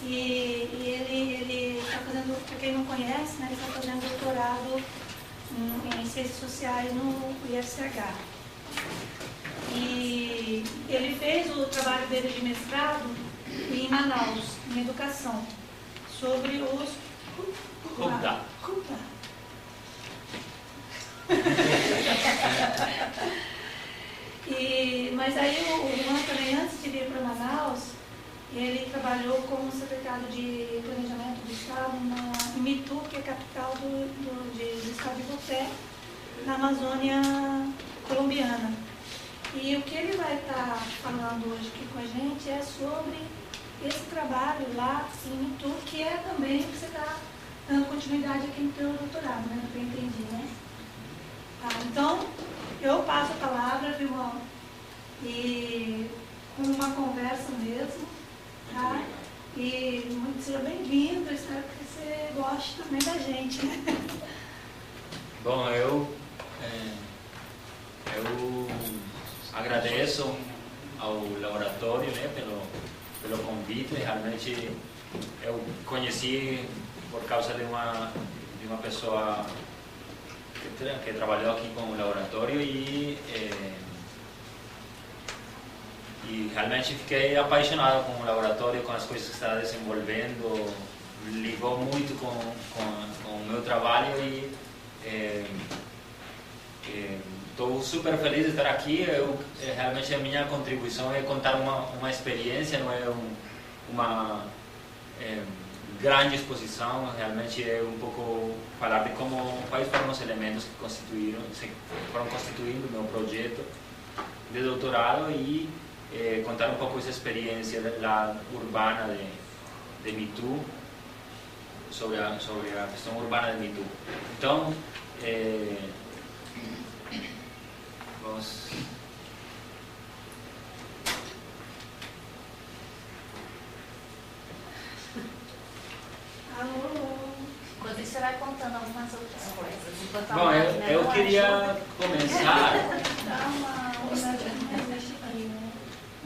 ele está fazendo, para quem não conhece, né, ele está fazendo doutorado em Ciências Sociais no IFCH. E ele fez o trabalho dele de mestrado em Manaus, em Educação, sobre os Kuta. Mas aí o Ivan também, antes de vir para Manaus, ele trabalhou como secretário de Planejamento do Estado em Mitu, que é a capital do estado de Bopé, na Amazônia colombiana. E o que ele vai estar falando hoje aqui com a gente é sobre esse trabalho lá em Mitu, que é também que você está dando continuidade aqui no teu doutorado, né? Do que eu entendi, né? Então, eu passo a palavra, Vilmão, e com uma conversa mesmo, tá? E muito seja bem-vindo, espero que você goste também da gente, né? Bom, eu agradeço ao laboratório, né, pelo convite. Realmente eu conheci por causa de uma pessoa que trabalhou aqui com o laboratório e realmente fiquei apaixonado com o laboratório, com as coisas que está desenvolvendo, ligou muito com o meu trabalho e estou super feliz de estar aqui. Realmente a minha contribuição é contar uma experiência, não é uma grande exposição, realmente é um pouco falar de quais foram os elementos que foram constituindo o meu projeto de doutorado e contar um pouco essa experiência lá urbana de Mitu, sobre a questão urbana de Mitu. Então, vamos... Enquanto isso, você vai contando algumas outras coisas. Bom, eu queria começar...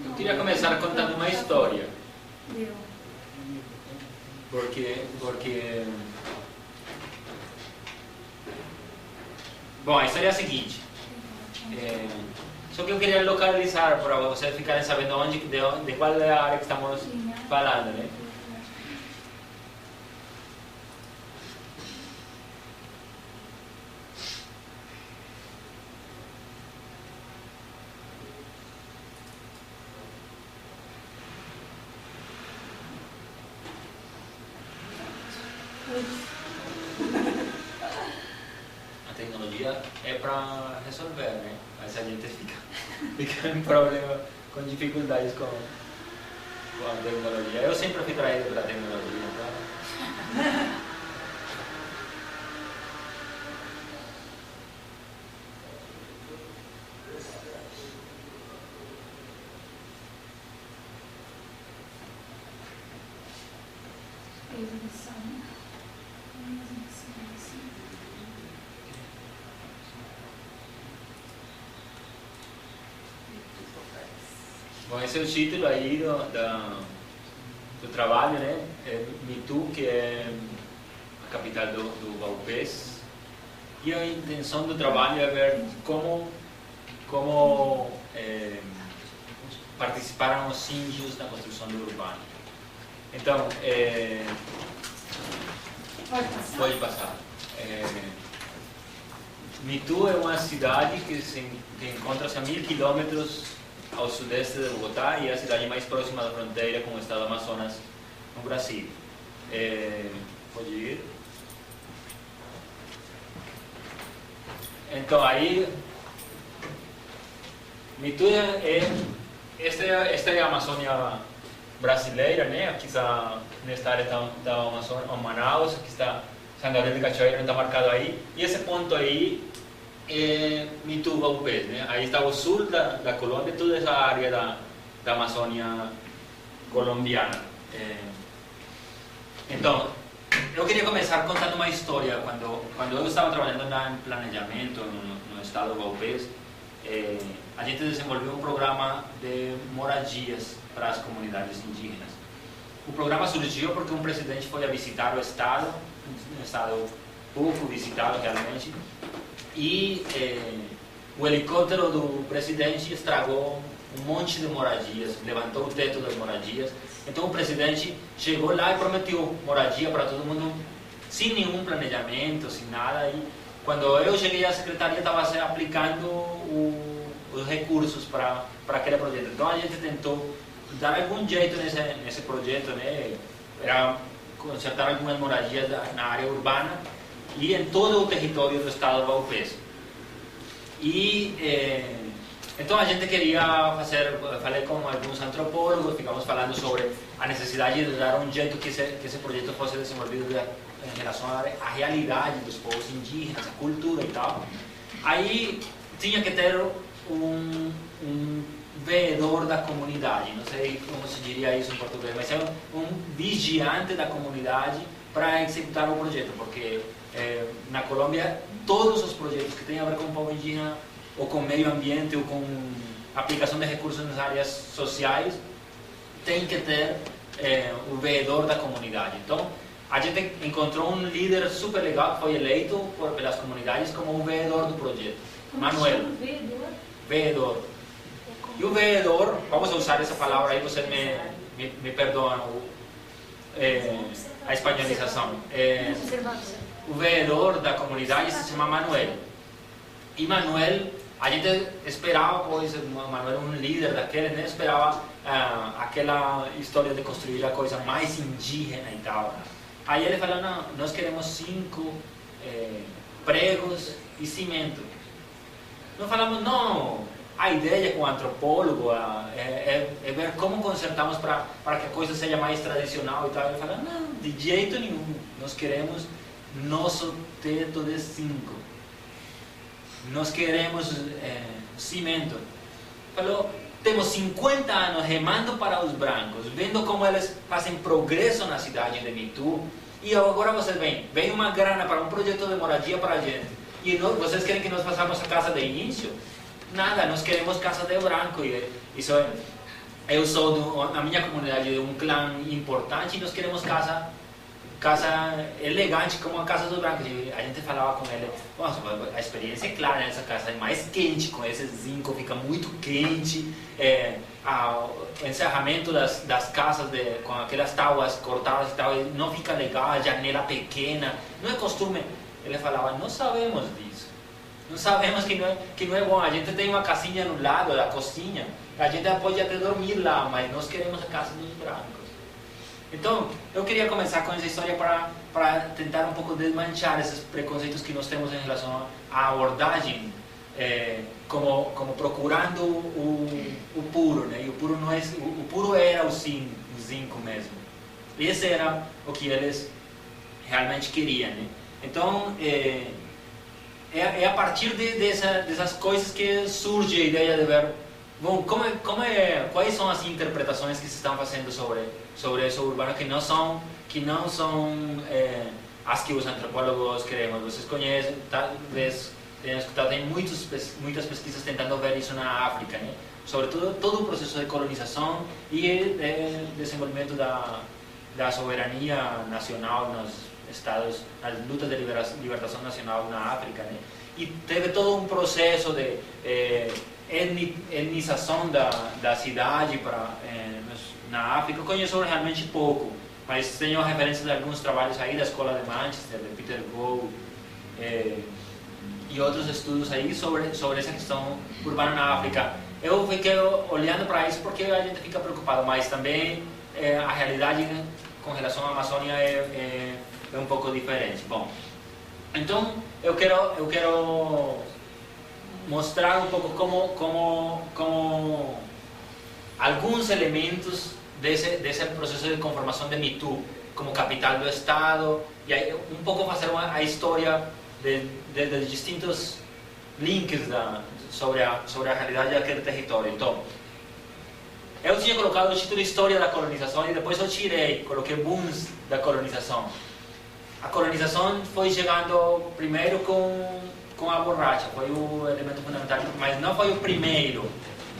Eu queria começar contando uma história. Porque... Bom, a história é a seguinte. Só que eu queria localizar para vocês ficarem sabendo de qual é a área que estamos falando, né? A tecnologia é para resolver, né? Mas a gente fica em problema, com dificuldades com a tecnologia. Eu sempre fui traído pela tecnologia, então... Bom, esse é o título aí do trabalho, né? Mitu, que é a capital do Vaupés. E a intenção do trabalho é ver como participaram os índios na construção do urbano. Então, pode passar. Mitu é uma cidade que encontra-se a 1000 quilômetros ao sudeste de Bogotá e é a cidade mais próxima da fronteira com o estado do Amazonas, no Brasil. Pode ir. Então, aí, Mitu esta é a Amazônia brasileira, né? Aqui está, nesta área está Manaus, aqui está São Gabriel de Cachoeira, está marcado aí. E esse ponto aí é Mitu Vaupés, né? Aí está o sul da Colômbia, toda essa área da Amazônia colombiana. Então, eu queria começar contando uma história. Quando eu estava trabalhando em planejamento no estado do Vaupés, a gente desenvolveu um programa de moradias para as comunidades indígenas. o programa surgiu porque um presidente foi a visitar o estado, um estado pouco visitado realmente, e o helicóptero do presidente estragou um monte de moradias, levantou o teto das moradias. Então o presidente chegou lá e prometeu moradia para todo mundo, sem nenhum planejamento, sem nada. E quando eu cheguei à secretaria, estava se aplicando os recursos para aquele projeto. Então a gente tentou dar algum jeito nesse projeto, né? Era consertar algumas moradias na área urbana e em todo o território do estado do Vaupés. E então a gente queria falei com alguns antropólogos, ficamos falando sobre a necessidade de dar um jeito que esse projeto fosse desenvolvido em relação à realidade dos povos indígenas, a cultura e tal. Aí tinha que ter um veedor da comunidade, não sei como se diria isso em português, mas é um vigiante da comunidade para executar o projeto, porque na Colômbia todos os projetos que têm a ver com o povo indígena ou com meio ambiente ou com aplicação de recursos nas áreas sociais tem que ter o veedor da comunidade. Então a gente encontrou um líder super legal que foi eleito pelas comunidades como o veedor do projeto, Manuel. Veedor. E o veedor, vamos usar essa palavra aí, vocês me perdoam a espanholização. O veedor da comunidade se chama Manuel. E Manuel, a gente esperava, pois, Manuel um líder daquele, né? Esperava aquela história de construir a coisa mais indígena e tal. Aí ele falou, não, nós queremos 5 pregos e cimento. Nós falamos, não, a ideia com o antropólogo é ver como consertamos para que a coisa seja mais tradicional e tal. Ele falou, não, de jeito nenhum, nós queremos nosso teto de 5. Nós queremos cimento. Falou, temos 50 anos remando para os brancos, vendo como eles fazem progresso na cidade de Mitu, e agora vocês vem uma grana para um projeto de moradia para a gente, e vocês querem que nós façamos a casa de início? Nada, nós queremos casa de branco. E isso eu sou na minha comunidade de um clã importante e nós queremos casa elegante como a casa do branco. E a gente falava com ele, nossa, a experiência é clara, essa casa é mais quente, com esse zinco fica muito quente, o encerramento das casas com aquelas tábuas cortadas e tal, não fica legal, a janela pequena, não é costume. Ele falava, não sabemos disso, não sabemos que não é bom, a gente tem uma casinha no lado da cozinha, a gente pode até dormir lá, mas nós queremos a casa dos brancos. Então, eu queria começar com essa história para tentar um pouco desmanchar esses preconceitos que nós temos em relação à abordagem, como procurando o puro, né? E o puro não é, o puro era o zinco mesmo. Esse era o que eles realmente queriam, né? Então, é a partir dessas coisas que surge a ideia de ver, bom, quais são as interpretações que se estão fazendo sobre isso urbano que não são as que os antropólogos queremos. Vocês conhecem, talvez tenham escutado, tem muitas pesquisas tentando ver isso na África, né? Sobre todo o processo de colonização e desenvolvimento da soberania nacional nos estados, nas lutas de libertação nacional na África, né? E teve todo um processo de etnização da cidade na África. Eu conheço realmente pouco, mas tenho referências de alguns trabalhos aí da Escola de Manchester, de Peter Gould, e outros estudos aí sobre essa questão urbana na África. Eu fiquei olhando para isso porque a gente fica preocupado, mas também a realidade, né, com relação à Amazônia é um pouco diferente. Bom, então eu quero mostrar um pouco como alguns elementos desse processo de conformação de Mitu como capital do estado, e aí um pouco fazer a história de distintos links sobre a realidade daquele território. Então, eu tinha colocado o título História da Colonização e depois eu coloquei booms da colonização. A colonização foi chegando primeiro com a borracha, foi o elemento fundamental, mas não foi o primeiro.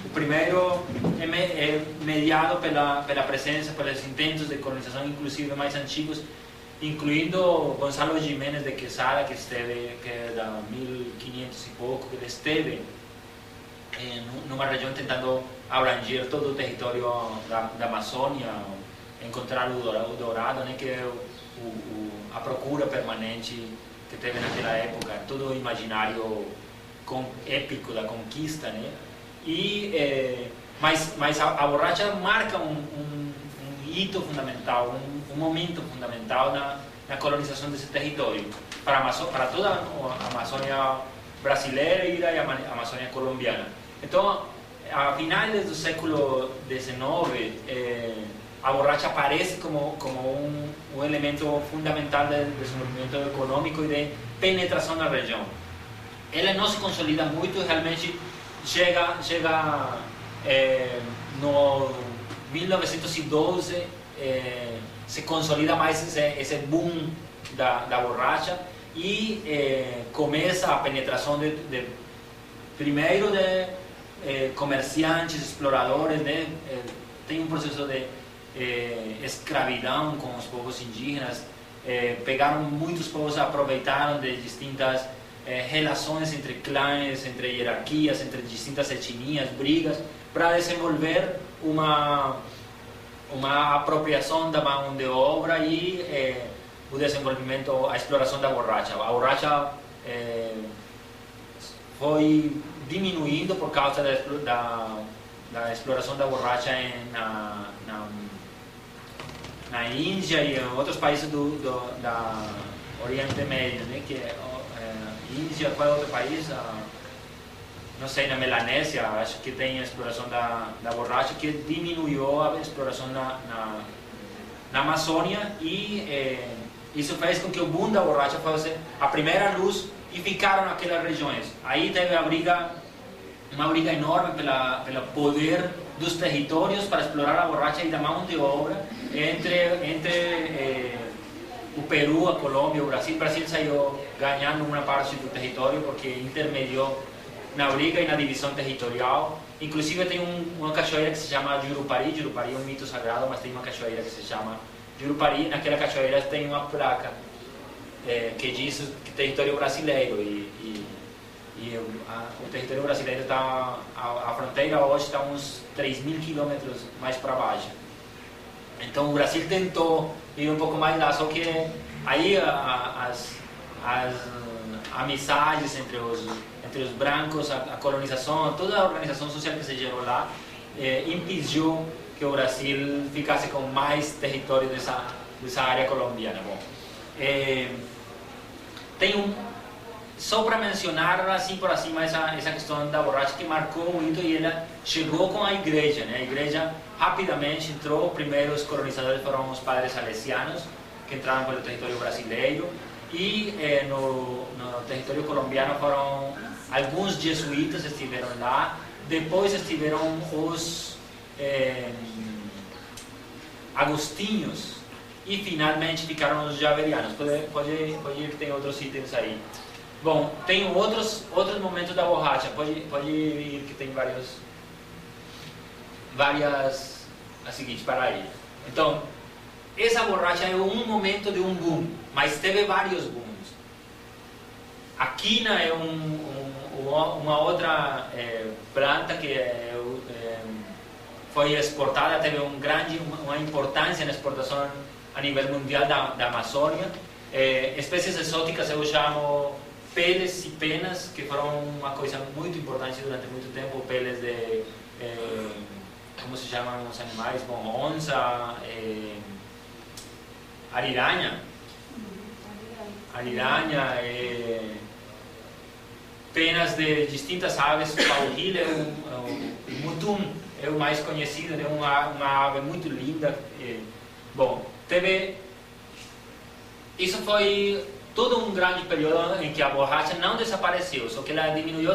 O primeiro é mediado pela presença, pelos intentos de colonização, inclusive mais antigos, incluindo Gonçalo Jiménez de Quesada, que é da 1500 e pouco, que ele esteve numa região tentando abranger todo o território da Amazônia, encontrar o dourado, né, que é a procura permanente que teve naquela época, todo o imaginário épico da conquista, né? Mas a borracha marca um hito fundamental, um momento fundamental na colonização desse território para toda a Amazônia brasileira e a Amazônia colombiana. Então, a finais do século XIX, a borracha aparece como um elemento fundamental de desenvolvimento econômico e de penetração na região. Ela não se consolida muito, realmente chega no 1912, se consolida mais esse boom da borracha e começa a penetração primeiro de comerciantes, exploradores, né? Tem um processo de escravidão com os povos indígenas, pegaram muitos povos, aproveitaram de distintas relações entre clãs, entre hierarquias, entre distintas etnias, brigas, para desenvolver uma apropriação da mão de obra e o desenvolvimento, a exploração da borracha. A borracha foi diminuindo por causa da exploração da borracha na Índia e em outros países da Oriente Médio, né? Que Índia, qual é outro país? Não sei, na Melanésia, acho que tem a exploração da borracha, que diminuiu a exploração na Amazônia e isso fez com que o boom da borracha fosse a primeira luz e ficaram naquelas regiões. Aí teve uma briga enorme pelo poder dos territórios para explorar a borracha e da mão de obra entre o Peru, a Colômbia e o Brasil. O Brasil saiu ganhando uma parte do território porque intermediou na briga e na divisão territorial. Inclusive tem uma cachoeira que se chama Jurupari. Jurupari é um mito sagrado, mas tem uma cachoeira que se chama Jurupari. Naquela cachoeira tem uma placa que diz que território brasileiro o território brasileiro está, a fronteira hoje está uns 3.000 quilômetros mais para baixo. Então o Brasil tentou ir um pouco mais lá, só que aí as amizades entre os brancos, a colonização, toda a organização social que se gerou lá, impediu que o Brasil ficasse com mais território dessa área colombiana. Bom, só para mencionar assim por acima essa questão da borracha que marcou muito e ela chegou com a igreja, né? A igreja rapidamente entrou. Primeiro os colonizadores foram os padres salesianos que entraram pelo território brasileiro e no território colombiano foram alguns jesuítas estiveram lá. Depois estiveram os agostinhos e finalmente ficaram os javerianos. Pode ir que tem outros itens aí. Bom, tem outros momentos da borracha. Pode ir que tem várias a seguinte, para aí. Então, essa borracha é um momento de um boom, mas teve vários booms. A quina é uma outra planta que foi exportada, teve uma importância na exportação a nível mundial da Amazônia. Espécies exóticas eu chamo peles e penas, que foram uma coisa muito importante durante muito tempo. Peles de como se chamam os animais? Bom, onça, ariranha, penas de distintas aves. O paujil o mutum é o mais conhecido, é uma ave muito linda. Bom, isso foi todo um grande período em que a borracha não desapareceu, só que ela diminuiu.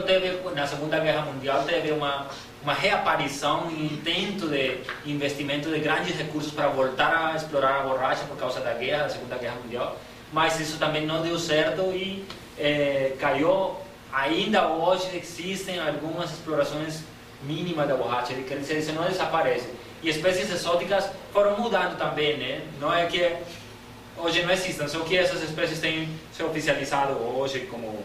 Na Segunda Guerra Mundial teve uma reaparição, um intento de investimento de grandes recursos para voltar a explorar a borracha por causa da guerra, da Segunda Guerra Mundial, mas isso também não deu certo e caiu. Ainda hoje existem algumas explorações mínima da borracha, quer dizer, isso não desaparece. E espécies exóticas foram mudando também, né? Não é que hoje não existem, só que essas espécies têm se oficializado hoje, como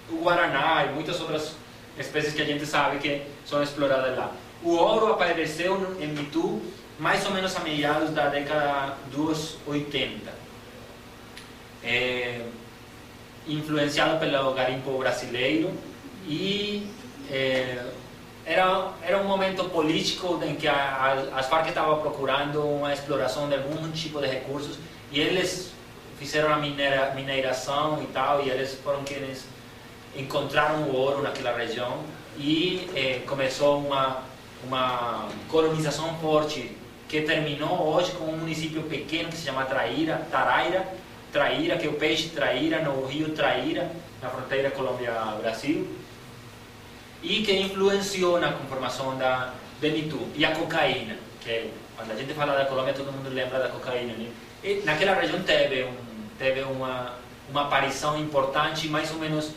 o guaraná e muitas outras espécies que a gente sabe que são exploradas lá. O ouro apareceu em Mitu mais ou menos a meados da década dos 80, influenciado pelo garimpo brasileiro, e era um momento político em que as Farc estavam procurando uma exploração de algum tipo de recursos, e eles fizeram a mineração e tal, e eles foram quienes encontraram o ouro naquela região, e começou uma colonização forte que terminou hoje com um município pequeno que se chama Traíra, que é o peixe Traíra, no rio Traíra, na fronteira Colômbia-Brasil, e que influenciou na conformação de Mitu. E a cocaína, que quando a gente fala da Colômbia todo mundo lembra da cocaína, né? E naquela região teve uma aparição importante mais ou menos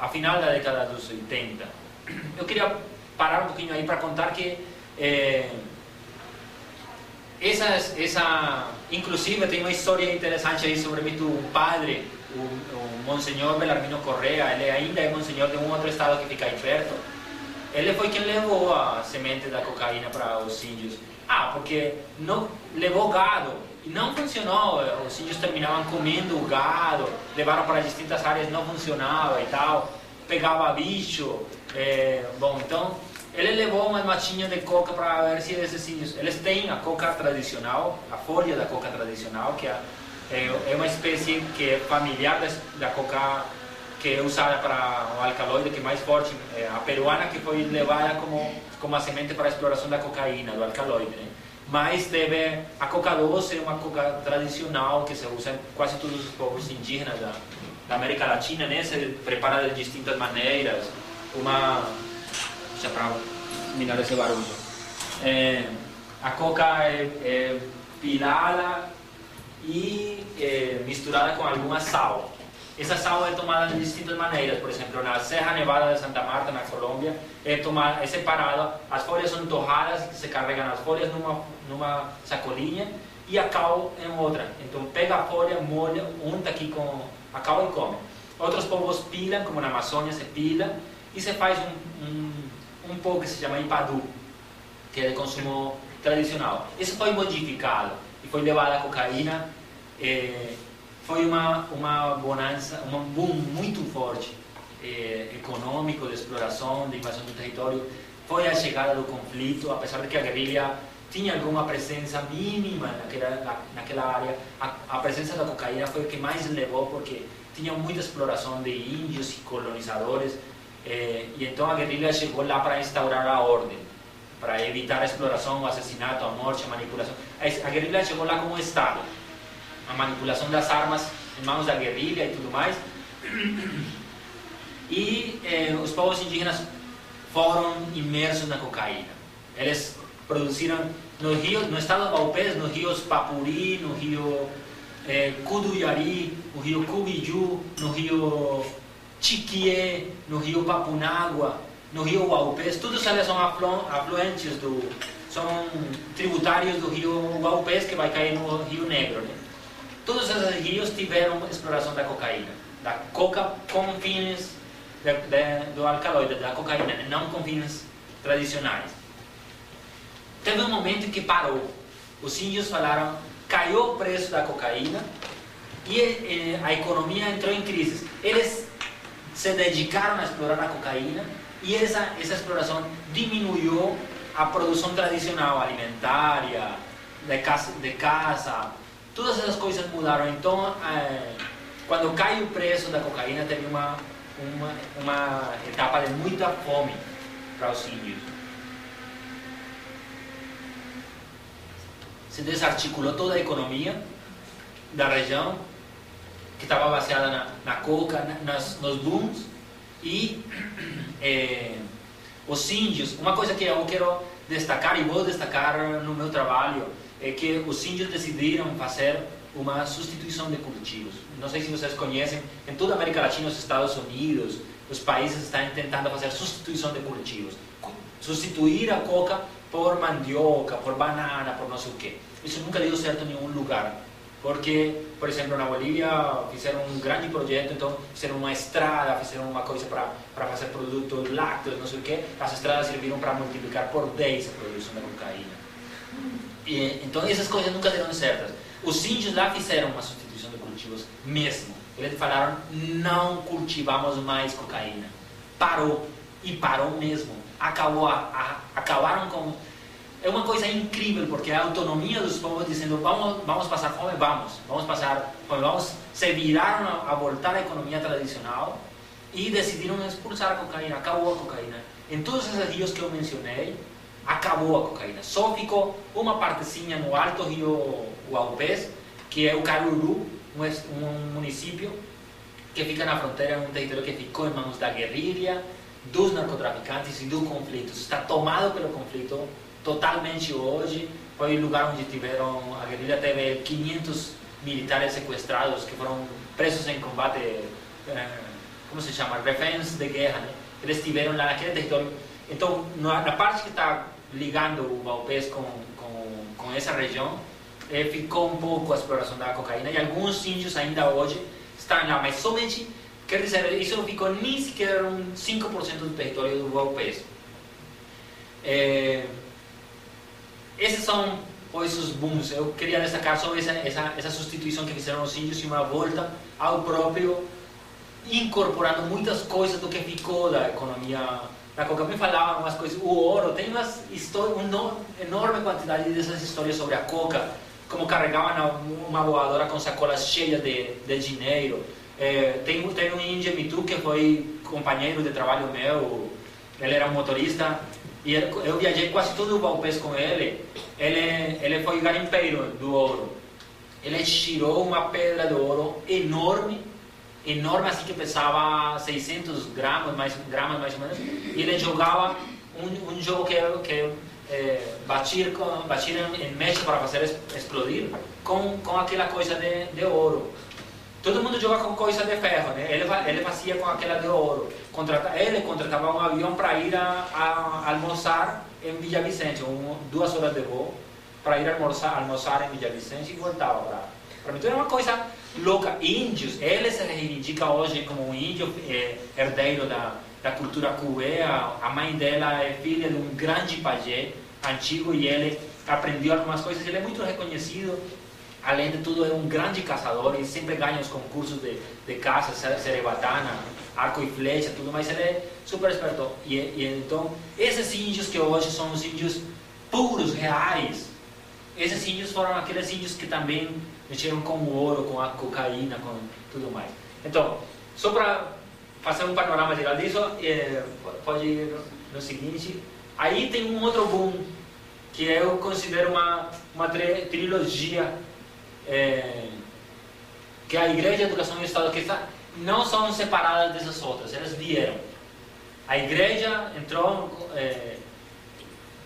a final da década dos 80. Eu queria parar um pouquinho aí para contar que inclusive tem uma história interessante aí sobre Mitu. Um padre, o Monsenhor Belarmino Correa, ele ainda é monsenhor de um outro estado que fica aí perto. Ele foi quem levou a semente da cocaína para os índios. Porque não levou gado e não funcionou. Os índios terminavam comendo o gado, levaram para distintas áreas, não funcionava e tal, pegava bicho. Então ele levou uma matinha de coca para ver se esses índios... Eles têm a coca tradicional, a folha da coca tradicional, que é uma espécie que é familiar da coca que é usada para o alcaloide, que é mais forte, a peruana, que foi levada como a semente para a exploração da cocaína, do alcaloide, né? Mas teve a coca doce, uma coca tradicional que se usa em quase todos os povos indígenas da América Latina, né? Se prepara de distintas maneiras. Para minar esse barulho. A coca é pilada e misturada com alguma sal. Essa sal é tomada de distintas maneiras. Por exemplo, na Serra Nevada de Santa Marta, na Colômbia, é separada. As folhas são torradas, se carregam as folhas numa sacolinha e a cal em outra. Então pega a folha, molha, unta aqui com a cal e come. Outros povos pilam, como na Amazônia se pila, e se faz um pão que se chama Ipadu, que é de consumo tradicional. Isso foi modificado e foi levado a cocaína. Foi uma bonança, um boom muito forte econômico, de exploração, de invasão do território. Foi a chegada do conflito, apesar de que a guerrilha tinha alguma presença mínima naquela área. A presença da cocaína foi o que mais levou, porque tinha muita exploração de índios e colonizadores. E então a guerrilha chegou lá para instaurar a ordem, para evitar a exploração, o assassinato, a morte, a manipulação. A guerrilha chegou lá como Estado, a manipulação das armas em mãos da guerrilha e tudo mais. E os povos indígenas foram imersos na cocaína. Eles produziram no estado de Vaupés, nos rios Papuri, no rio Cuduyari, no rio Cubiju, no rio Chiquié, no rio Papunágua, no rio Vaupés. Todos eles são afluentes, são tributários do rio Vaupés, que vai cair no Rio Negro, né? Todos esses rios tiveram exploração da cocaína, da coca com fins do alcaloide, da cocaína, não com fins tradicionais. Teve um momento que parou. Os índios falaram, caiu o preço da cocaína e a economia entrou em crise. Eles se dedicaram a explorar a cocaína e essa exploração diminuiu a produção tradicional alimentária, de caça. Todas essas coisas mudaram. Então, quando cai o preço da cocaína, teve uma etapa de muita fome para os índios. Se desarticulou toda a economia da região, que estava baseada na coca, nos booms, e os índios. Uma coisa que eu quero destacar, e vou destacar no meu trabalho, é que os índios decidiram fazer uma substituição de cultivos. Não sei se vocês conhecem, em toda a América Latina, os Estados Unidos, os países estão tentando fazer substituição de cultivos, substituir a coca por mandioca, por banana, por não sei o quê. Isso nunca deu certo em nenhum lugar, porque, por exemplo, na Bolívia fizeram um grande projeto, então fizeram uma estrada, fizeram uma coisa para fazer produtos lácteos, não sei o quê. As estradas serviram para multiplicar por 10 a produção da cocaína. Então essas coisas nunca deram certas. Os índios lá fizeram uma substituição de cultivos mesmo. Eles falaram, não cultivamos mais cocaína. Parou, e parou mesmo. Acabaram com... É uma coisa incrível, porque a autonomia dos povos dizendo, vamos passar fome, vamos passar fome, se viraram a voltar à economia tradicional e decidiram expulsar a cocaína. Acabou a cocaína. Em todos esses rios que eu mencionei, acabou a cocaína. Só ficou uma partezinha no Alto Rio Guaupés, que é o Caruru, um município que fica na fronteira, um território que ficou em mãos da guerrilha, dos narcotraficantes e do conflito. Está tomado pelo conflito totalmente hoje. Foi o lugar onde a guerrilha teve 500 militares sequestrados que foram presos em combate, como se chama? Reféns de guerra, né? Eles estiveram lá naquele território. Então, na parte que está ligando o Guaupés com essa região, ficou um pouco a exploração da cocaína e alguns índios ainda hoje estão lá, mas somente, quer dizer, isso não ficou nem sequer 5% do território do Guaupés. Esses são, pois, os booms. Eu queria destacar sobre essa substituição que fizeram os índios e uma volta ao próprio, incorporando muitas coisas do que ficou da economia da coca. Me falavam umas coisas, o ouro, tem uma enorme quantidade dessas histórias sobre a coca, como carregavam uma voadora com sacolas cheias de dinheiro. Tem um índio em Mitu que foi companheiro de trabalho meu, ele era um motorista, e eu viajei quase todo o Guaupés com ele. Ele foi garimpeiro do ouro. Ele tirou uma pedra de ouro enorme, assim, que pesava 600 gramas mais ou menos, e ele jogava um jogo que batir em mecha para fazer explodir com aquela coisa de ouro. Todo mundo joga com coisa de ferro, né? Ele fazia com aquela de ouro. Ele contratava um avião para ir a almoçar em Villa Vicente, 2 horas de voo, para ir almoçar em Villa Vicente e voltava para mim. Então era uma coisa louca. Índios, ele se reivindica hoje como um índio herdeiro da cultura cubana. A mãe dela é filha de um grande pajé antigo e ele aprendeu algumas coisas. Ele é muito reconhecido. Além de tudo, é um grande caçador e sempre ganha os concursos de caça, serebatana, arco e flecha, tudo mais. Ele é super esperto. E então, esses índios que hoje são os índios puros, reais, esses índios foram aqueles índios que também mexeram com o ouro, com a cocaína, com tudo mais. Então, só para fazer um panorama geral disso, pode ir no seguinte. Aí tem um outro boom, que eu considero uma trilogia, que a Igreja, a Educação e o Estado, que não são separadas dessas outras, elas vieram. A Igreja entrou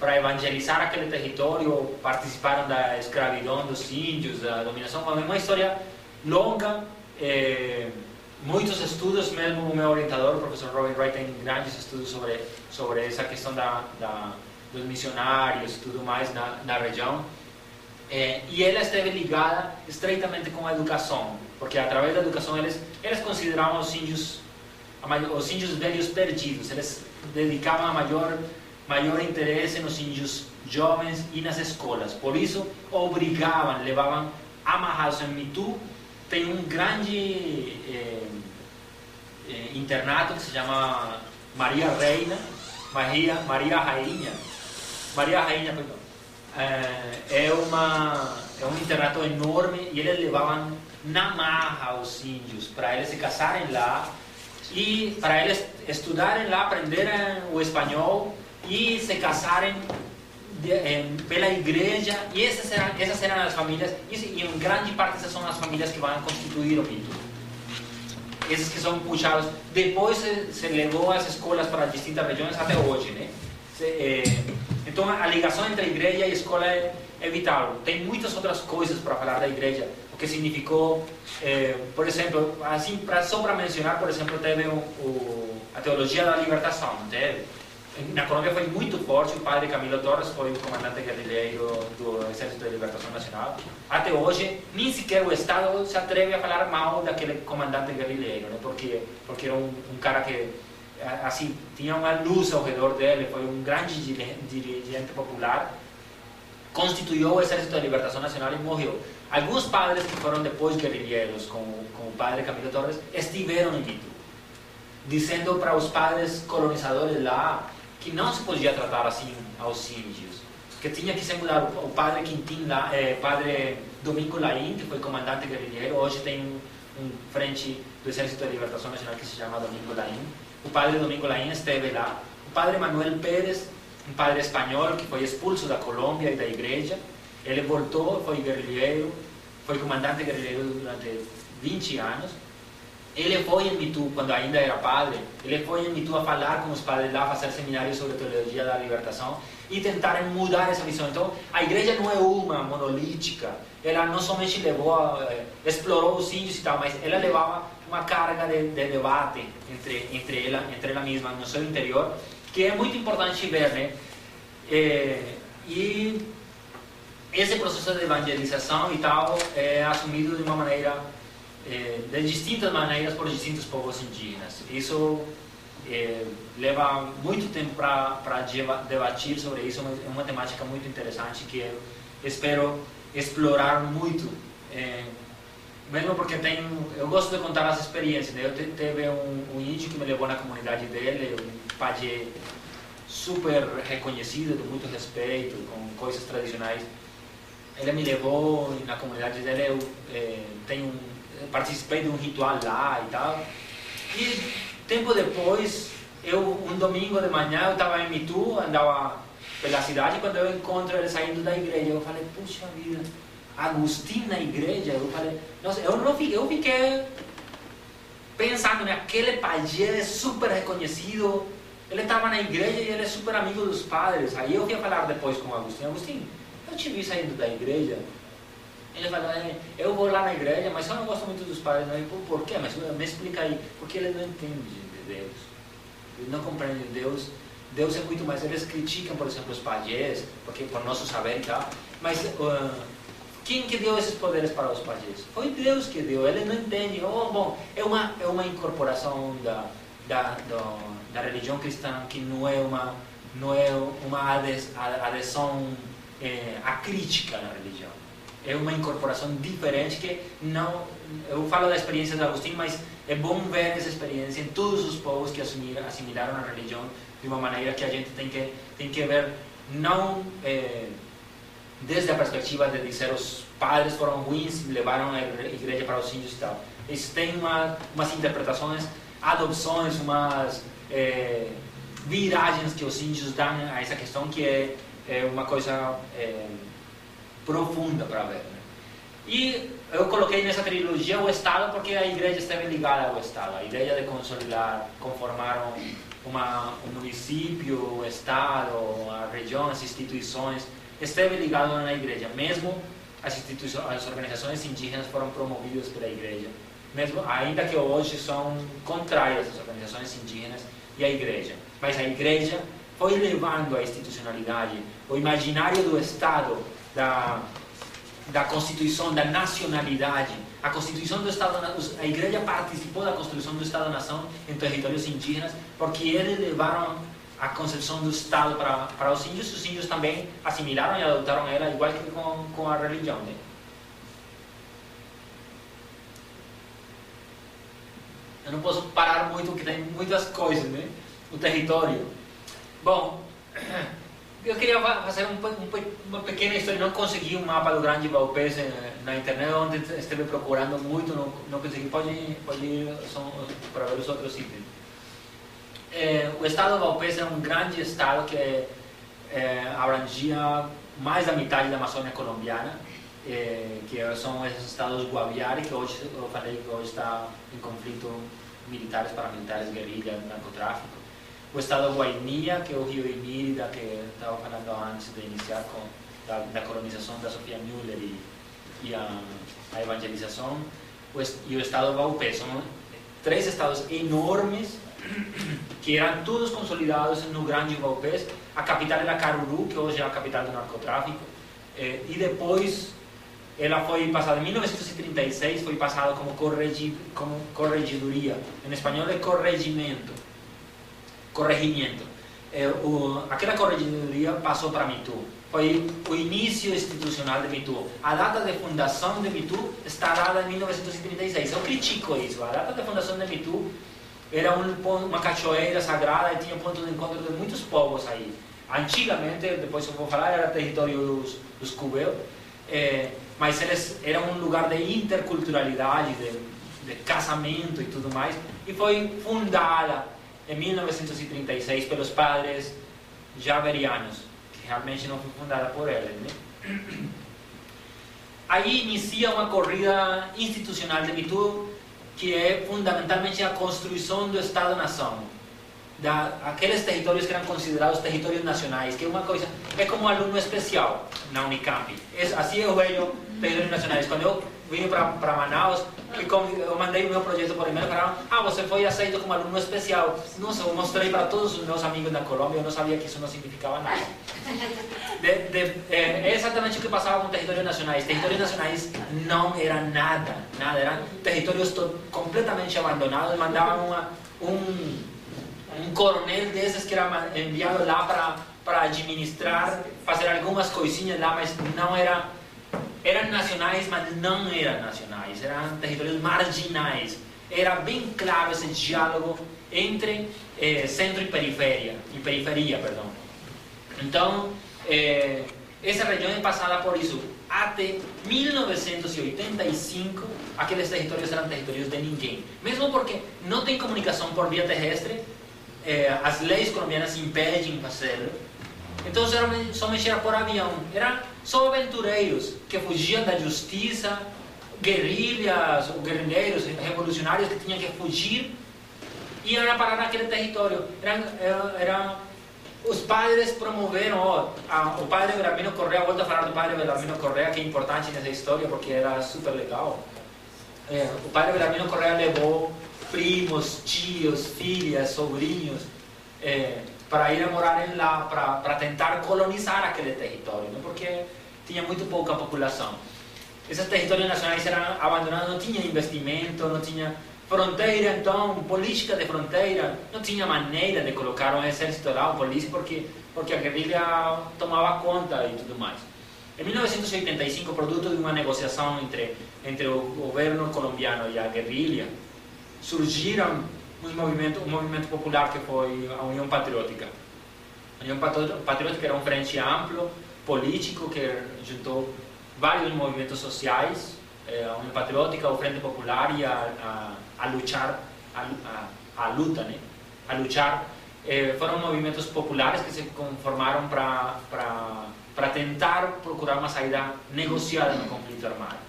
para evangelizar aquele território, participaram da escravidão dos índios, da dominação. É uma história longa, muitos estudos, mesmo o meu orientador, o professor Robin Wright, tem grandes estudos sobre essa questão dos missionários e tudo mais na região. E ela esteve ligada estreitamente com a educação, porque através da educação eles consideravam os índios velhos perdidos. Eles dedicavam maior interesse nos índios jovens e nas escolas. Por isso, levavam amarrados. Em Mitu tem um grande internato que se chama Maria Rainha, perdão. É um internato enorme e eles levavam na marra os índios para eles se casarem lá e para eles estudarem lá, aprenderem o espanhol e se casarem pela igreja. E essas eram as famílias, e em grande parte essas são as famílias que vão constituir o Mitu. Esses que são puxados. Depois se levou as escolas para distintas regiões até hoje, né? Então Então a ligação entre a igreja e a escola é vital. Tem muitas outras coisas para falar da igreja, o que significou, por exemplo, assim, só para mencionar, por exemplo, teve a teologia da libertação, não teve? Na Colômbia foi muito forte, o padre Camilo Torres foi o comandante guerrilheiro do Exército de Libertação Nacional. Até hoje, nem sequer o Estado se atreve a falar mal daquele comandante guerrilheiro, né? Porque era um cara que, assim, tinha uma luz ao redor dele, foi um grande dirigente popular, constituiu o Exército de Libertação Nacional e morreu. Alguns padres que foram depois guerrilheiros, como o padre Camilo Torres, estiveram em Itu, dizendo para os padres colonizadores lá que não se podia tratar assim aos índios, que tinha que se mudar. O padre Quintín lá, padre Domingo Laín, que foi comandante guerrilheiro, hoje tem um frente do Exército de Libertação Nacional que se chama Domingo Laín. O padre Domingo Laín esteve lá. O padre Manuel Pérez, um padre espanhol que foi expulso da Colômbia e da igreja, ele voltou, foi guerrilheiro, foi comandante guerrilheiro durante 20 anos. Ele foi em Itu, quando ainda era padre, ele foi em Itu a falar com os padres lá, fazer seminários sobre a teologia da libertação e tentarem mudar essa visão. Então, a igreja não é uma monolítica, ela não somente explorou os índios e tal, mas ela levava uma carga de debate entre ela mesma, no seu interior, que é muito importante ver, né? E esse processo de evangelização e tal é assumido de uma maneira de distintas maneiras por distintos povos indígenas. Isso leva muito tempo para debater sobre isso. É uma temática muito interessante que eu espero explorar muito, mesmo porque eu gosto de contar as experiências, né? Teve um índio que me levou na comunidade dele, um padre super reconhecido, de muito respeito, com coisas tradicionais. Ele me levou na comunidade dele, eu participei de um ritual lá e tal. E tempo depois, um domingo de manhã, eu estava em Itu, andava pela cidade, quando eu encontro ele saindo da igreja, eu falei, puxa vida, Agostinho na igreja? Eu falei, nossa, eu fiquei pensando, né, aquele pajé super reconhecido, ele estava na igreja e ele é super amigo dos padres. Aí eu ia falar depois com o Agostinho, eu te vi saindo da igreja. Ele falou, eu vou lá na igreja, mas eu não gosto muito dos padres. Por quê? Mas me explica aí. Porque ele não entende de Deus. Ele não compreende Deus. Deus é muito mais. Eles criticam, por exemplo, os pajés, porque por nosso saber e tal. Mas quem que deu esses poderes para os pajés? Foi Deus que deu. Ele não entende. Bom, é uma incorporação da religião cristã que não é uma adesão à crítica na religião. É uma incorporação diferente que não... Eu falo da experiência de Agostinho, mas é bom ver essa experiência em todos os povos que assimilaram a religião de uma maneira que a gente tem que ver, não desde a perspectiva de dizer os padres foram ruins, levaram a igreja para os índios e tal. Eles têm umas interpretações, adopções, umas viragens que os índios dão a essa questão, que é uma coisa profunda para ver, né? E eu coloquei nessa trilogia o Estado porque a igreja esteve ligada ao Estado. A ideia de consolidar, conformar um município, o Estado, a região, as instituições, esteve ligado na igreja. Mesmo as organizações indígenas foram promovidas pela igreja, mesmo ainda que hoje são contrárias às organizações indígenas e à igreja. Mas a igreja foi levando a institucionalidade, o imaginário do Estado, da Constituição, da nacionalidade. A Constituição do Estado, a igreja participou da Constituição do Estado-nação em territórios indígenas, porque eles levaram a concepção do Estado para os índios também assimilaram e adotaram ela, igual que com a religião, né? Eu não posso parar muito, porque tem muitas coisas, né? O território. Bom, eu queria fazer uma pequena história. Não consegui um mapa do Grande Vaupés na internet, onde estive procurando muito, não consegui. Pode ir para ver os outros sítios. O estado de Vaupés é um grande estado que abrangia mais da metade da Amazônia colombiana, que são esses estados Guaviare, que hoje eu falei que hoje está em conflito militares, paramilitares, guerrilha, narcotráfico. o estado Guainia, que é o rio Inírida, que estava falando antes de iniciar com da colonização da Sofia Müller e a evangelização, e o estado Vaupé. São 3 estados enormes que eram todos consolidados no grande Vaupé. A capital era Caruru, que hoje é a capital do narcotráfico, e depois ela foi passada, em 1936, foi passada como corregidoria. Em espanhol é corregimento. Aquela corregidoria passou para Mitu. Foi o início institucional de Mitu. A data de fundação de Mitu está dada em 1936. Eu critico isso. A data de fundação de Mitu era uma cachoeira sagrada e tinha ponto de encontro de muitos povos aí. Antigamente, depois eu vou falar, era território dos cubeus, mas eles eram um lugar de interculturalidade, de casamento e tudo mais, e foi fundada em 1936 pelos padres javerianos, que realmente não foi fundada por eles, né? Aí inicia uma corrida institucional de Mitu, que é fundamentalmente a construção do Estado-nação, aqueles territórios que eram considerados territórios nacionais, que é uma coisa, é como um aluno especial na Unicamp. Assim eu vejo territórios nacionais. Quando eu vim para Manaus, eu mandei o meu projeto por e-mail, falaram: você foi aceito como aluno especial. Nossa, eu mostrei para todos os meus amigos na Colômbia, eu não sabia que isso não significava nada. É exatamente o que passava com territórios nacionais. Territórios nacionais não eram nada, eram territórios completamente abandonados. Mandavam um coronel desses que era enviado lá para administrar, fazer algumas coisinhas lá, mas não eram nacionais, mas não eram nacionais, eram territórios marginais. Era bem claro esse diálogo entre centro e periferia, perdão. Então, essa região é passada por isso. Até 1985, aqueles territórios eram territórios de ninguém. Mesmo porque não tem comunicação por via terrestre, as leis colombianas impedem fazer. Então só mexer por avião. Eram só aventureiros que fugiam da justiça, guerrilhas ou guerrilheiros revolucionários que tinham que fugir e iam parar naquele território. Os padres promoveram, o padre Belarmino Correa, volto a falar do padre Belarmino Correa, que é importante nessa história porque era super legal. O padre Belarmino Correa levou primos, tios, filhas, sobrinhos, para ir a morar lá, para tentar colonizar aquele território, né? Porque tinha muito pouca população. Esses territórios nacionais eram abandonados, não tinha investimento, não tinha fronteira, então, política de fronteira, não tinha maneira de colocar um exército lá, uma polícia, porque a guerrilha tomava conta e tudo mais. Em 1985, produto de uma negociação entre o governo colombiano e a guerrilha, surgiram um movimento popular que foi a União Patriótica. A União Patriótica era um frente amplo, político, que juntou vários movimentos sociais, a União Patriótica, o Frente Popular e a luta, né? A luchar. Foram movimentos populares que se conformaram para tentar procurar uma saída negociada no conflito armado.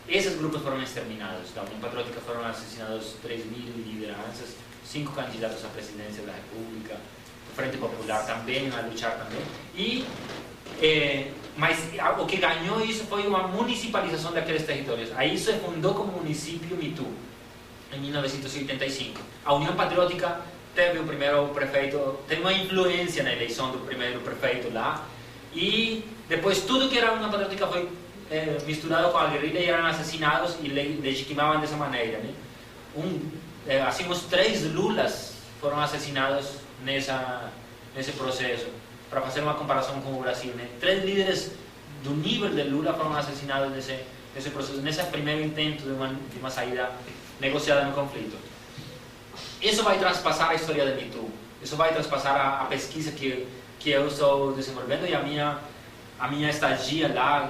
Esses grupos foram exterminados. Da União Patriótica foram assassinados 3.000 lideranças, 5 candidatos à presidência da República, o Frente Popular também, a lutar também. Mas o que ganhou isso foi uma municipalização daqueles territórios. Aí se fundou como município Mitu, em 1985. A União Patriótica teve o primeiro prefeito, teve uma influência na eleição do primeiro prefeito lá, e depois tudo que era União Patriótica foi misturado com a guerrilha e eram assassinados e legitimavam dessa maneira, né? Assim, os 3 Lulas foram assassinados nesse processo, para fazer uma comparação com o Brasil, né? 3 líderes do nível de Lula foram assassinados nesse processo, nesse primeiro intento de uma saída negociada no conflito. Isso vai transpassar a história de Mitu, isso vai transpassar a pesquisa que eu estou desenvolvendo, e a minha estadia lá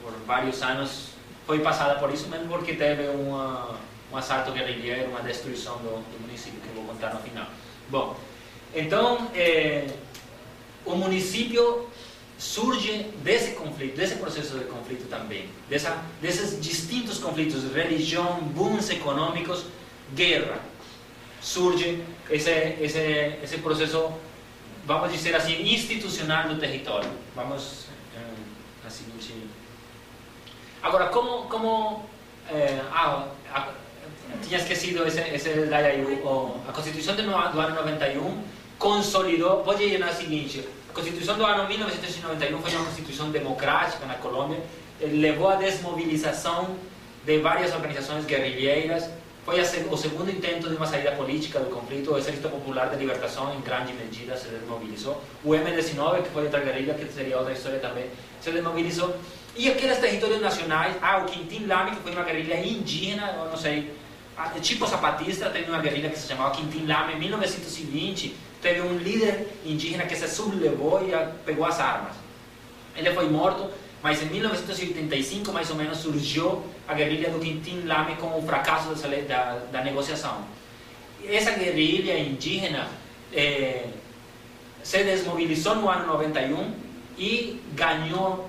por vários anos foi passada por isso, mesmo porque teve um assalto guerrilheiro, uma destruição do município, que eu vou contar no final. Bom, então o município surge desse conflito, desse processo de conflito também, desses distintos conflitos: religião, booms econômicos, guerra. surge esse processo, vamos dizer assim, institucional do território. Vamos a seguinte. Agora, tinha esquecido esse detalhe aí. A Constituição do ano 91 consolidou, pode ir na seguinte, a Constituição do ano 1991 foi uma Constituição democrática na Colômbia, levou à desmobilização de várias organizações guerrilheiras, foi o segundo intento de uma saída política do conflito. O Exército Popular de Libertação, em grande medida, se desmobilizou. O M-19, que foi outra guerrilha, que seria outra história também, se desmobilizou. E aqueles territórios nacionais, o Quintín Lame, que foi uma guerrilha indígena, eu não sei, tipo zapatista, teve uma guerrilha que se chamava Quintín Lame. Em 1920, teve um líder indígena que se sublevou e pegou as armas. Ele foi morto, mas em 1985, mais ou menos, surgiu a guerrilha do Quintín Lame com o fracasso da negociação. Essa guerrilha indígena se desmobilizou no ano 91 e ganhou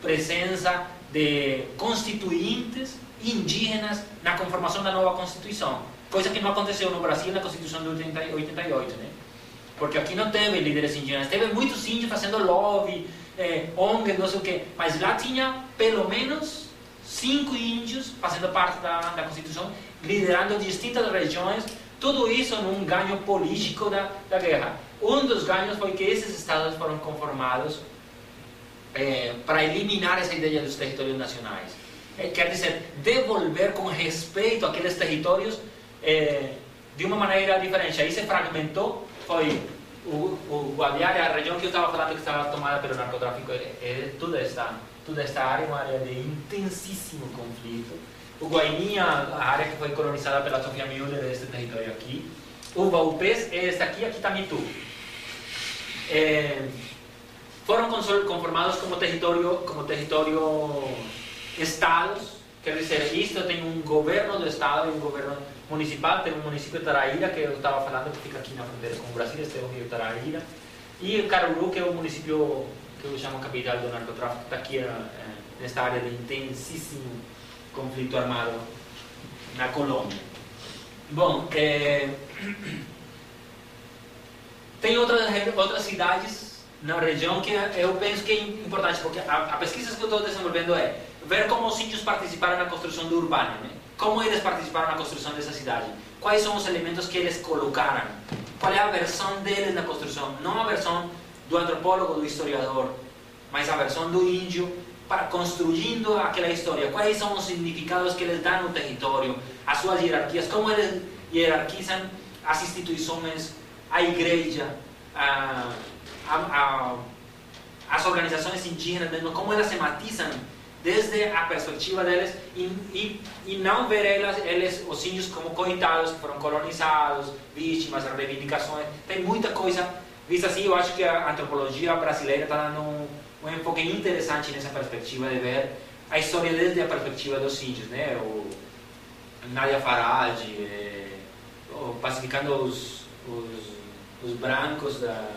presença de constituintes indígenas na conformação da nova Constituição, coisa que não aconteceu no Brasil na Constituição de 88, né? Porque aqui não teve líderes indígenas, teve muitos índios fazendo lobby, ONG, não sei o que, mas lá tinha pelo menos 5 índios fazendo parte da Constituição, liderando distintas regiões, tudo isso num ganho político da guerra. Um dos ganhos foi que esses estados foram conformados para eliminar essa ideia dos territórios nacionais. Quer dizer, devolver com respeito aqueles territórios de uma maneira diferente. Aí se fragmentou, foi o Guaviare, a região que eu estava falando que estava tomada pelo narcotráfico, toda esta área é uma área de intensíssimo conflito. O Guaininha, a área que foi colonizada pela Sofia Müller, é este território aqui. O Vaupés é este aqui está Mitu. Foram conformados como território estados, quer dizer, isto tem um governo do estado e um governo municipal. Tem um município de Taraíra, que eu estava falando, que fica aqui na fronteira com o Brasil, este é o Rio Taraíra, e Caruru, que é o município que eu chamo capital do narcotráfico, está aqui nesta área de intensíssimo conflito armado na Colômbia. Bom, tem outras cidades na região que eu penso que é importante, porque a pesquisa que eu estou desenvolvendo é ver como os índios participaram na construção do urbano, né? Como eles participaram na construção dessa cidade, quais são os elementos que eles colocaram, qual é a versão deles na construção, não a versão do antropólogo, do historiador, mas a versão do índio, para construindo aquela história, quais são os significados que eles dão no território, as suas hierarquias, como eles hierarquizam as instituições, a igreja, as organizações indígenas, como elas se matizam desde a perspectiva deles e não ver eles, os índios, como coitados que foram colonizados, vítimas, reivindicações. Tem muita coisa vista assim. Eu acho que a antropologia brasileira está dando um enfoque interessante nessa perspectiva de ver a história desde a perspectiva dos índios, né? O Nadia Farad, pacificando os brancos da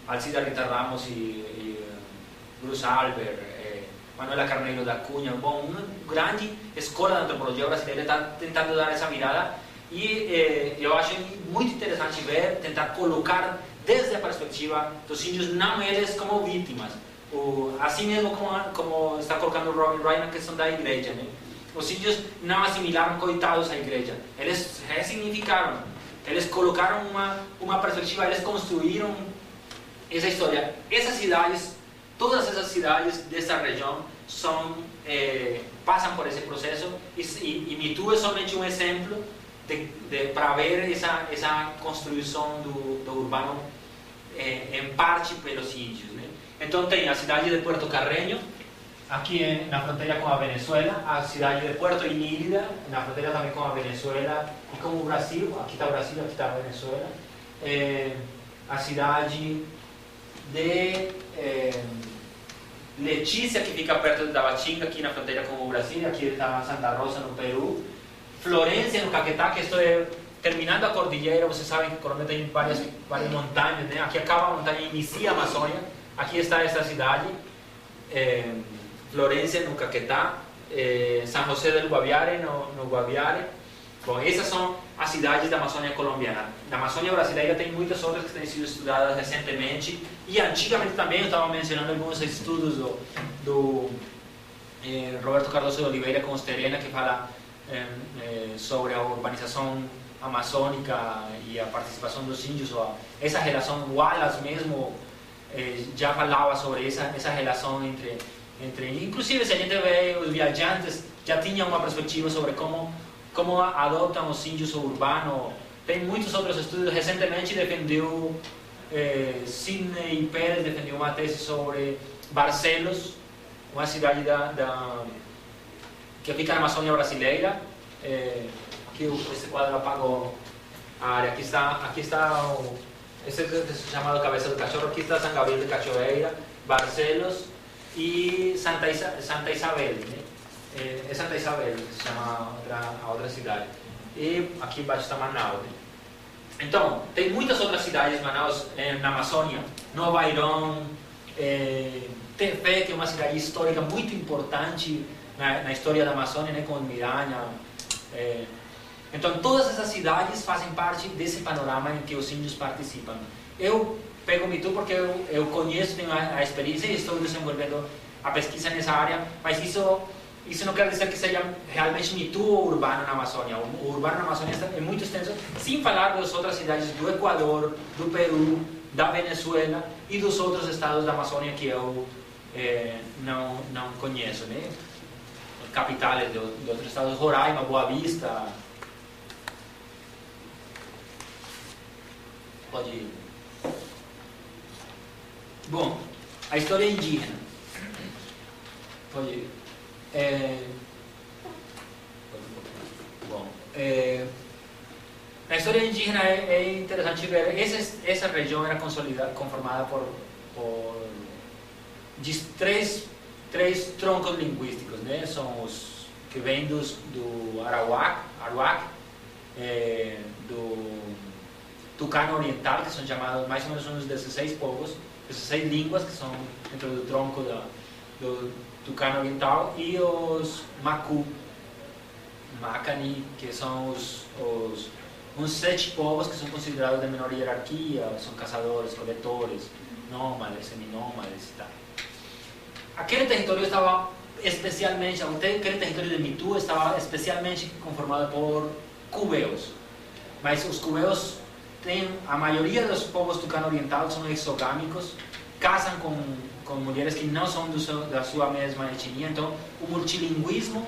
Alcida Rita Ramos e Bruce Albert, Manuela Carneiro da Cunha. Bom, uma grande escola da antropologia brasileira está tentando dar essa virada e eu acho muito interessante ver, tentar colocar desde a perspectiva dos índios, não eles como vítimas, assim mesmo como está colocando o Robin Wright na questão da igreja, né? Os índios não assimilaram coitados à igreja, eles ressignificaram, eles colocaram uma perspectiva, eles construíram essa história. Essas cidades, todas essas cidades dessa região passam por esse processo e Mitu é somente um exemplo para ver essa construção do urbano em parte pelos índios, né? Então tem a cidade de Puerto Carreño, aqui na fronteira com a Venezuela, a cidade de Puerto Inírida, na fronteira também com a Venezuela e com o Brasil. Aqui está o Brasil, aqui está a Venezuela. A cidade de Letícia, que fica perto de Tabatinga, aqui na fronteira com o Brasil. Aqui está Santa Rosa, no Peru. Florencia, no Caquetá, que isto é terminando a cordilheira. Vocês sabem que a Colômbia tem várias montanhas, né? Aqui acaba a montanha e inicia a Amazônia. Aqui está essa cidade, Florencia, no Caquetá. San José del Guaviare, no Guaviare. Bom, essas são as cidades da Amazônia colombiana. Na Amazônia brasileira tem muitas outras que têm sido estudadas recentemente, e antigamente também. Eu estava mencionando alguns estudos do Roberto Cardoso de Oliveira com Osterena, que fala sobre a urbanização amazônica e a participação dos índios, ou essa relação. Wallace mesmo já falava sobre essa relação entre... Inclusive, se a gente vê, os viajantes já tinham uma perspectiva sobre como adotam os índios urbanos. Tem muitos outros estudos. Recentemente defendeu Sidney Pérez defendeu uma tese sobre Barcelos, uma cidade que fica na Amazônia brasileira. Aqui esse quadro apagou a área. Aqui está esse chamado Cabeça do Cachorro. Aqui está São Gabriel de Cachoeira, Barcelos e Santa Isabel, né? É Santa Isabel, que se chama a outra cidade. E aqui embaixo está Manaus, né? Então, tem muitas outras cidades, Manaus, na Amazônia. Nova Airão, Tefé, que é uma cidade histórica muito importante na história da Amazônia, né, com o Miranha. Então, todas essas cidades fazem parte desse panorama em que os índios participam. Eu pego Mitu porque eu conheço, tenho a experiência e estou desenvolvendo a pesquisa nessa área, mas isso não quer dizer que seja realmente Mitu ou urbano na Amazônia. O urbano na Amazônia é muito extenso, sem falar das outras cidades do Equador, do Peru, da Venezuela e dos outros estados da Amazônia que eu não conheço, né? Capitais de outros estados, Roraima, Boa Vista. Pode ir. Bom, a história indígena. Pode ir. Bom, na história indígena é interessante ver. Essa região era conformada por três troncos linguísticos, né? São os que vêm do Arawak, do Tucano Oriental, que são chamados mais ou menos uns 16 povos, 16 línguas que são dentro do tronco do Tucano Oriental, e os Macani, que são uns 7 povos que são considerados de menor hierarquia, são caçadores, coletores, nômades, seminômades e tal. Aquele território território de Mitu estava especialmente conformado por cubeus, mas os cubeus a maioria dos povos tucano oriental são exogâmicos, casam com mulheres que não são da sua mesma etnia, então o multilinguismo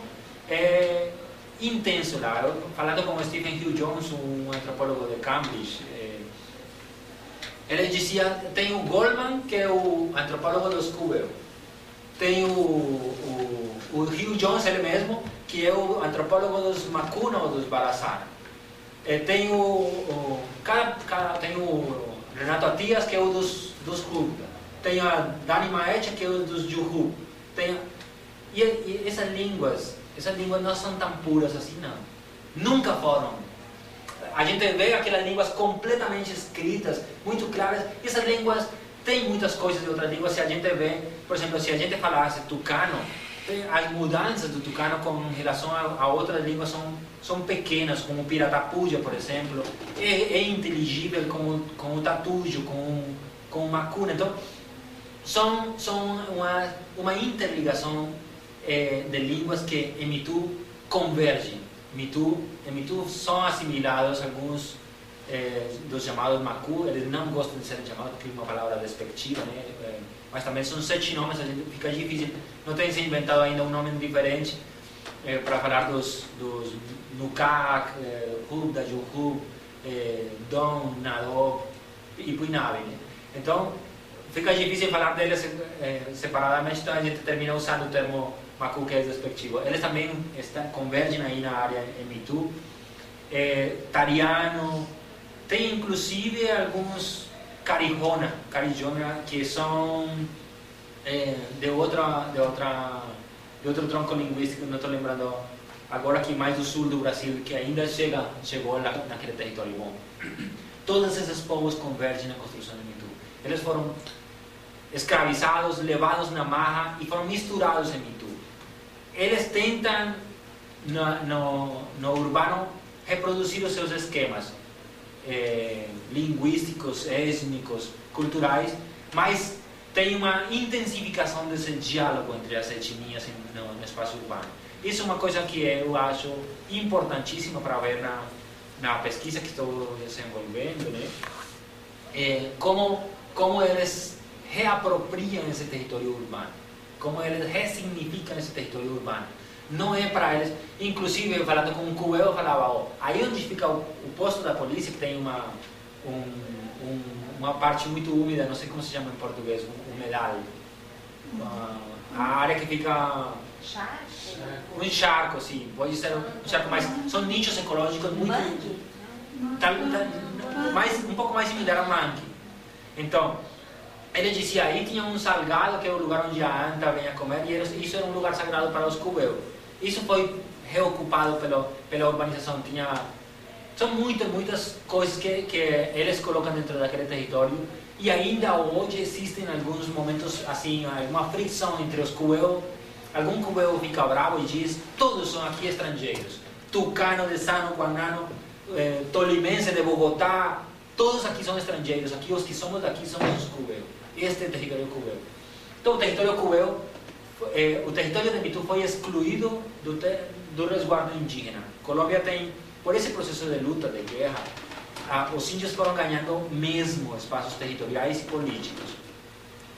é intenso lá. Falando com o Stephen Hugh Jones, um antropólogo de Cambridge, ele dizia, tem o Goldman, que é o antropólogo dos cubeus, tem o Hugh Jones ele mesmo, que é o antropólogo dos Macuna ou dos Barassara. Tem tem o Renato Atias, que é o dos Hub. Tem a Dani Maecha, que é o dos Juhu. E essas línguas não são tão puras assim, não. Nunca foram. A gente vê aquelas línguas completamente escritas, muito claras. E essas línguas têm muitas coisas de outras línguas. Se a gente vê, por exemplo, se a gente falasse tucano, as mudanças do tucano com relação a outras línguas são pequenas, como o piratapuja, por exemplo. É inteligível com o tatujo, com o macuna. Então, são uma interligação de línguas que em Mitu convergem. Em Mitu são assimilados alguns dos chamados macu. Eles não gostam de serem chamados porque é uma palavra despectiva, né? Mas também são 7 nomes, a gente fica difícil, não tem se inventado ainda um nome diferente para falar dos Nukak, Hub, Juhu, Dom, Nadop e Puinabe, né? Então fica difícil falar deles separadamente, então a gente termina usando o termo macu, que é despectivo. Eles também convergem aí na área em Mitu. Tariano, tem inclusive alguns Carijona, que são de outro tronco linguístico, não estou lembrando agora, aqui mais do sul do Brasil, que ainda chegou naquele território. Bom, todos esses povos convergem na construção de Mitu. Eles foram escravizados, levados na marra e foram misturados em Mitu. Eles tentam no urbano reproduzir os seus esquemas linguísticos, étnicos, culturais, mas tem uma intensificação desse diálogo entre as etnias no espaço urbano. Isso é uma coisa que eu acho importantíssima para ver na pesquisa que estou desenvolvendo, né? Como eles reapropriam esse território urbano, como eles ressignificam esse território urbano. Não é para eles, inclusive falando com um cubeu, eu falava, aí onde fica o posto da polícia, que tem uma parte muito úmida, não sei como se chama em português, um humedal, a área que fica... Um charco, sim, pode ser um charco, mas são nichos ecológicos muito... um pouco mais similar ao mangue. Então, ele dizia, aí tinha um salgado, que é o lugar onde a anta vem a comer, e isso era um lugar sagrado para os cubeus. Isso foi reocupado pela urbanização. São muitas coisas que eles colocam dentro daquele território, e ainda hoje existem alguns momentos, assim, uma fricção entre os cubeus. Algum cubeu fica bravo e diz, todos são aqui estrangeiros. Tucano de Sano, Guanano, tolimense de Bogotá, todos aqui são estrangeiros. Aqui os que somos daqui somos os cubeus. Este é o território cubeu. Então o território cubeu, o território de Mitu foi excluído do resguardo indígena. Colômbia tem, por esse processo de luta, de guerra, os índios foram ganhando mesmo espaços territoriais e políticos.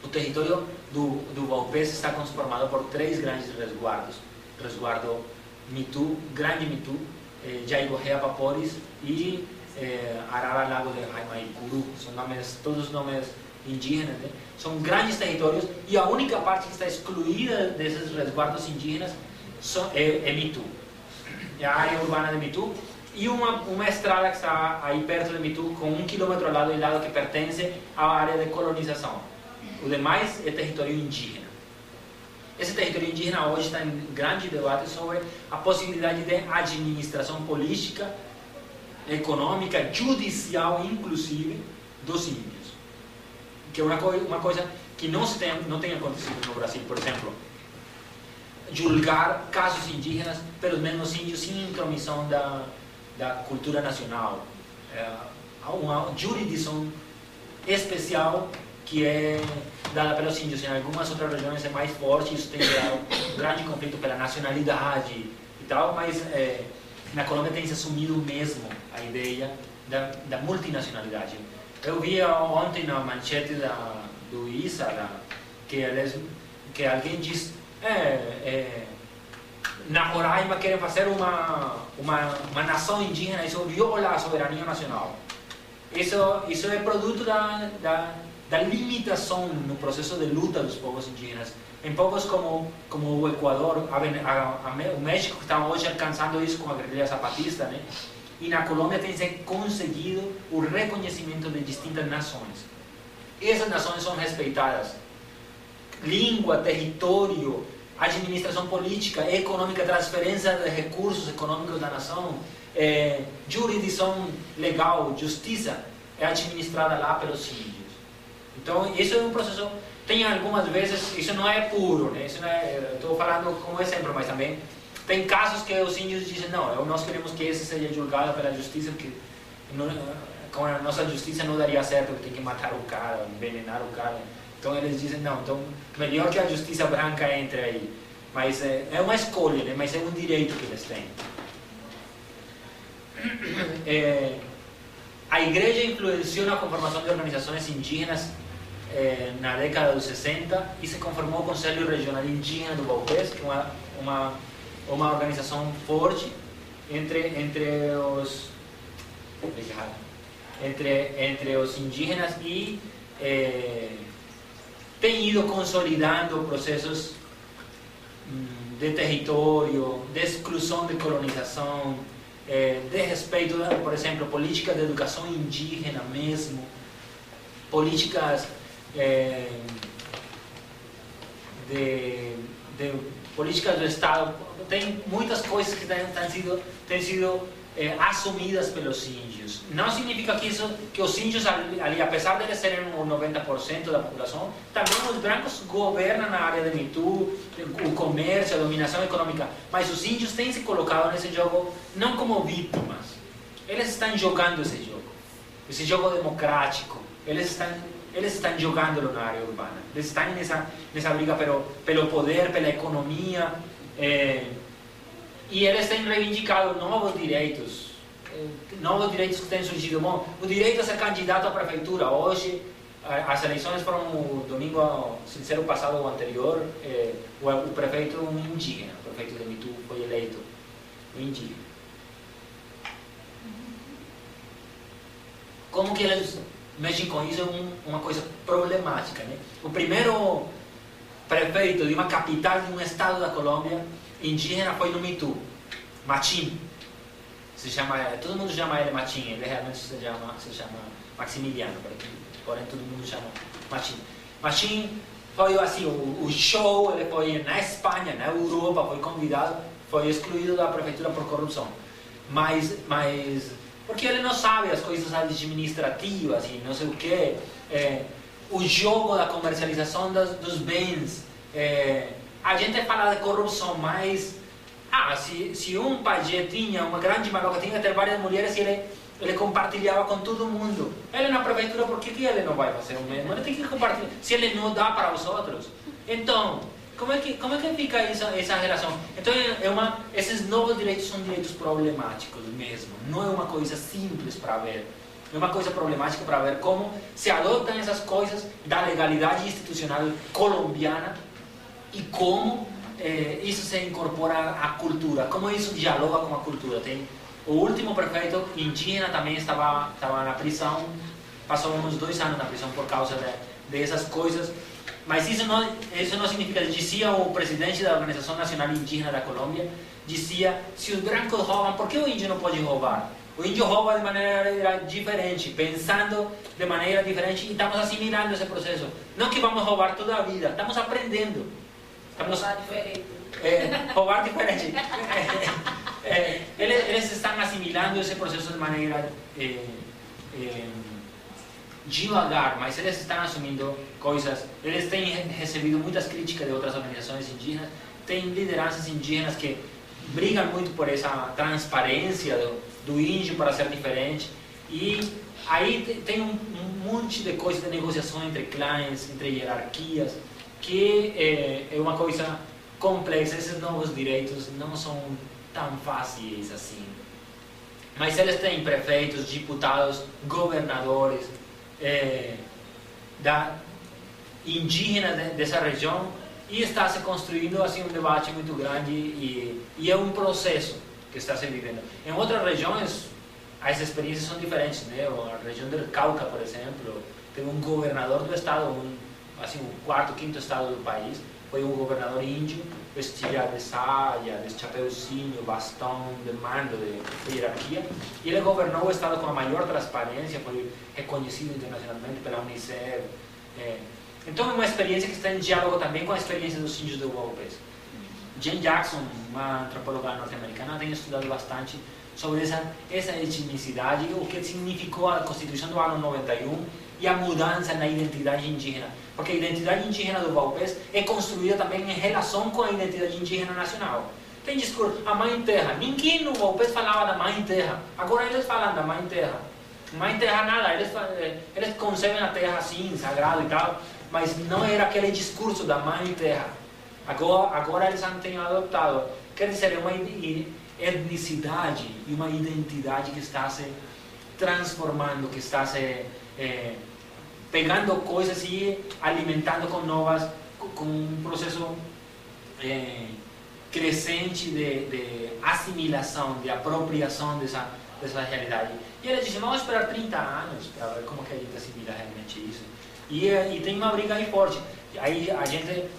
O território do Vaupés está conformado por 3 grandes resguardos. Resguardo Mitu, Grande Mitu, Jaigorrea Papores e Arara Lago de Jaimaicuru. São todos nomes indígenas, né? São grandes territórios, e a única parte que está excluída desses resguardos indígenas é Mitu. É a área urbana de Mitu, e uma estrada que está aí perto de Mitu, com 1 quilômetro ao lado e lado, que pertence à área de colonização. O demais é território indígena. Esse território indígena hoje está em grande debate sobre a possibilidade de administração política, econômica, judicial, inclusive, dos índios. Que é uma coisa que não tem acontecido no Brasil. Por exemplo, julgar casos indígenas pelos mesmos índios sem intromissão da cultura nacional. Há uma jurisdição especial que é dada pelos índios. Em algumas outras regiões é mais forte, isso tem gerado um grande conflito pela nacionalidade e tal, mas na Colômbia tem se assumido mesmo a ideia da multinacionalidade. Eu vi ontem na manchete do ISA que alguém diz na Roraima querem fazer uma nação indígena, isso viola a soberania nacional. Isso é produto da limitação no processo de luta dos povos indígenas. Em povos como o Equador, o México está hoje alcançando isso com a guerrilha zapatista, né? E na Colômbia tem se conseguido o reconhecimento de distintas nações. Essas nações são respeitadas. Língua, território, administração política, econômica, transferência de recursos econômicos da nação, jurisdição legal, justiça, é administrada lá pelos índios. Então, isso é um processo, tem algumas vezes, isso não é puro, né? Isso não é, estou falando como exemplo, mas também tem casos que os índios dizem, não, nós queremos que esse seja julgado pela justiça, porque com a nossa justiça não daria certo, que tem que matar o cara, envenenar o cara. Então eles dizem, não, então melhor que a justiça branca entre aí. Mas é uma escolha, né? Mas é um direito que eles têm. A igreja influenciou na conformação de organizações indígenas na década dos 60 e se conformou o Conselho Regional Indígena do Vaupés, que é uma organização forte entre os indígenas e tem ido consolidando processos de território, de exclusão de colonização, de respeito, por exemplo, políticas de educação indígena mesmo, políticas políticas do Estado. Tem muitas coisas que têm sido assumidas pelos índios. Não significa que os índios ali, apesar de eles serem o 90% da população, também os brancos governam na área de Mitu, o comércio, a dominação econômica, mas os índios têm se colocado nesse jogo não como vítimas, eles estão jogando esse jogo democrático, eles estão jogando na área urbana, eles estão nessa briga pelo poder, pela economia, e eles têm reivindicado novos direitos que têm surgido. Bom, o direito a ser candidato à prefeitura. Hoje, as eleições foram o domingo, sem ser o passado ou o anterior, o prefeito um indígena, o prefeito de Mitu foi eleito, um indígena. Como que eles mexem com isso é uma coisa problemática, né? O primeiro prefeito de uma capital de um estado da Colômbia indígena foi no Mitu, Machín. Todo mundo chama ele Machín, ele realmente se chama Maximiliano, porém todo mundo chama Machín. Machín foi assim, o show, ele foi na Espanha, na Europa, foi convidado, foi excluído da prefeitura por corrupção. Mas porque ele não sabe as coisas administrativas e não sei o que, o jogo da comercialização dos bens. A gente fala de corrupção, mas se um pajé tinha uma grande maloca, tinha que ter várias mulheres e ele compartilhava com todo mundo. Ele na prefeitura, por que ele não vai fazer o mesmo? Ele tem que compartilhar, se ele não dá para os outros. Então, como é que fica essa relação? Então, esses novos direitos são direitos problemáticos mesmo. Não é uma coisa simples para ver. É uma coisa problemática para ver como se adotam essas coisas da legalidade institucional colombiana e como isso se incorpora à cultura, como isso dialoga com a cultura. O último prefeito indígena também estava na prisão, passou uns 2 anos na prisão por causa dessas coisas. Mas isso não significa, dizia o presidente da Organização Nacional Indígena da Colômbia, dizia, se os brancos roubam, por que o índio não pode roubar? O índio rouba de maneira diferente, pensando de maneira diferente, e estamos assimilando esse processo. Não que vamos roubar toda a vida, estamos aprendendo. Roubar diferente. Roubar diferente. Eles estão assimilando esse processo de maneira devagar, mas eles estão assumindo coisas. Eles têm recebido muitas críticas de outras organizações indígenas, tem lideranças indígenas que brigam muito por essa transparência do índio para ser diferente, e aí tem um monte de coisas de negociação entre clãs, entre hierarquias, que é uma coisa complexa. Esses novos direitos não são tão fáceis assim, mas eles têm prefeitos, deputados, governadores indígenas dessa região, e está se construindo assim um debate muito grande, e é um processo que está se vivendo. Em outras regiões as experiências são diferentes, né? A região do Cauca, por exemplo, tem um governador do estado, assim, o 4º, 5º estado do país, foi um governador índio, vestia de saia, de chapeuzinho, bastão, de mando, de hierarquia, e ele governou o estado com a maior transparência, foi reconhecido internacionalmente pela Unicef. Então é uma experiência que está em diálogo também com a experiência dos índios do Guaupés. Jane Jackson, uma antropóloga norte-americana, tem estudado bastante sobre essa etnicidade, o que significou a Constituição do ano 91 e a mudança na identidade indígena. Porque a identidade indígena do Guaupés é construída também em relação com a identidade indígena nacional. Tem discurso, a Mãe Terra. Ninguém no Guaupés falava da Mãe Terra. Agora eles falam da Mãe Terra. Mãe Terra nada, eles concebem a terra assim, sagrado e tal, mas não era aquele discurso da Mãe Terra. Agora eles têm adotado. Quer dizer, é uma etnicidade e uma identidade que está se transformando, que está se pegando coisas e alimentando com novas, com um processo crescente de assimilação, de apropriação dessa realidade. E eles dizem, vamos esperar 30 anos para ver como que a gente assimila realmente isso. E tem uma briga aí forte. Aí a gente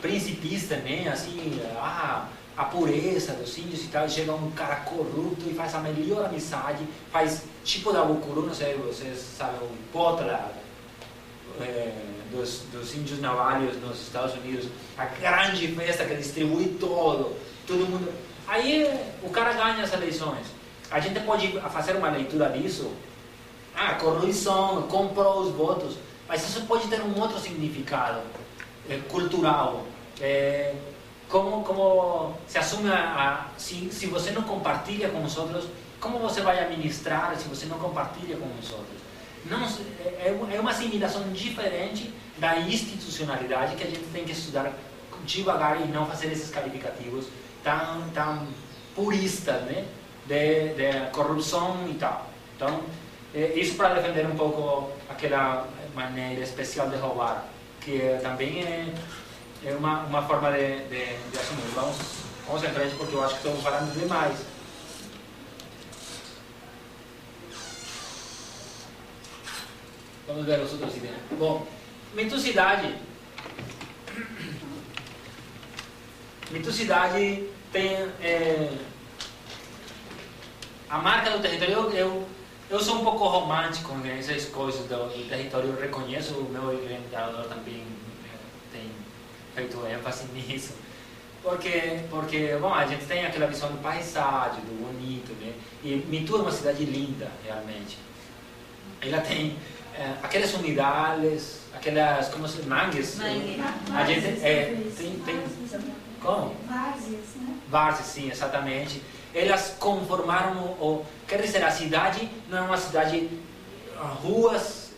principista, né? Assim, a pureza dos índios e tal, chega um cara corrupto e faz a melhor amizade, faz tipo da Bucuru, não sei, vocês sabem, o Potla dos índios navalhos nos Estados Unidos, a grande festa que distribui todo mundo. Aí o cara ganha as eleições. A gente pode fazer uma leitura disso, corrupção, comprou os votos, mas isso pode ter um outro significado cultural. Como se assume se você não compartilha com os outros, como você vai administrar se você não compartilha com os outros? Não, é uma assimilação diferente da institucionalidade que a gente tem que estudar devagar e não fazer esses qualificativos tão puristas, né, de corrupção e tal. Então, isso para defender um pouco aquela maneira especial de roubar, que também é uma forma de assumir. Vamos em frente porque eu acho que estou falando demais. Vamos ver os outros itens. Bom, mitosidade. Mitosidade tem a marca do território. Eu sou um pouco romântico nessas coisas do território. Eu reconheço, o meu orientador também tem feito ênfase nisso. Porque bom, a gente tem aquela visão do paisagem, do bonito, né? E Mitu é uma cidade linda, realmente. Ela tem aquelas umidades, aquelas, como se mangues. A gente tem como? Várzeas, né? Várzeas, sim, exatamente. Elas conformaram quer dizer, a cidade não é uma cidade ruas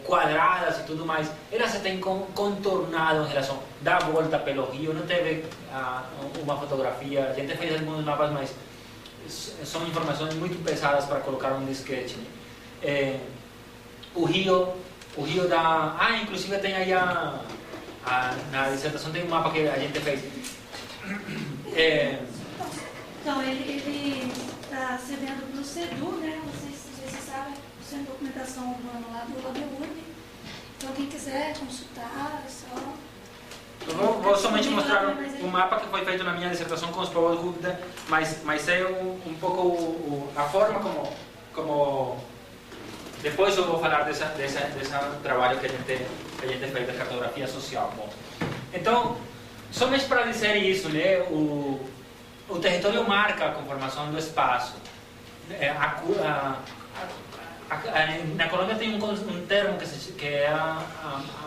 quadradas e tudo mais. Elas se têm contornado em relação da volta pelo rio. Não teve uma fotografia. A gente fez alguns mapas, mas são informações muito pesadas para colocar um disquete, né? O rio da... inclusive tem aí na dissertação tem um mapa que a gente fez. Então, ele está cedendo para o CEDU, né? Vocês sabem, o Centro de Documentação Urbana lá do LabURB. Então, quem quiser consultar, é só... Eu vou somente mostrar um mapa que foi feito na minha dissertação com os povos de Cúcuta, mas é um pouco a forma como depois eu vou falar desse trabalho que a gente fez da cartografia social. Bom, então, somente para dizer isso, né, o território marca a conformação do espaço. Na Colômbia tem um termo que é a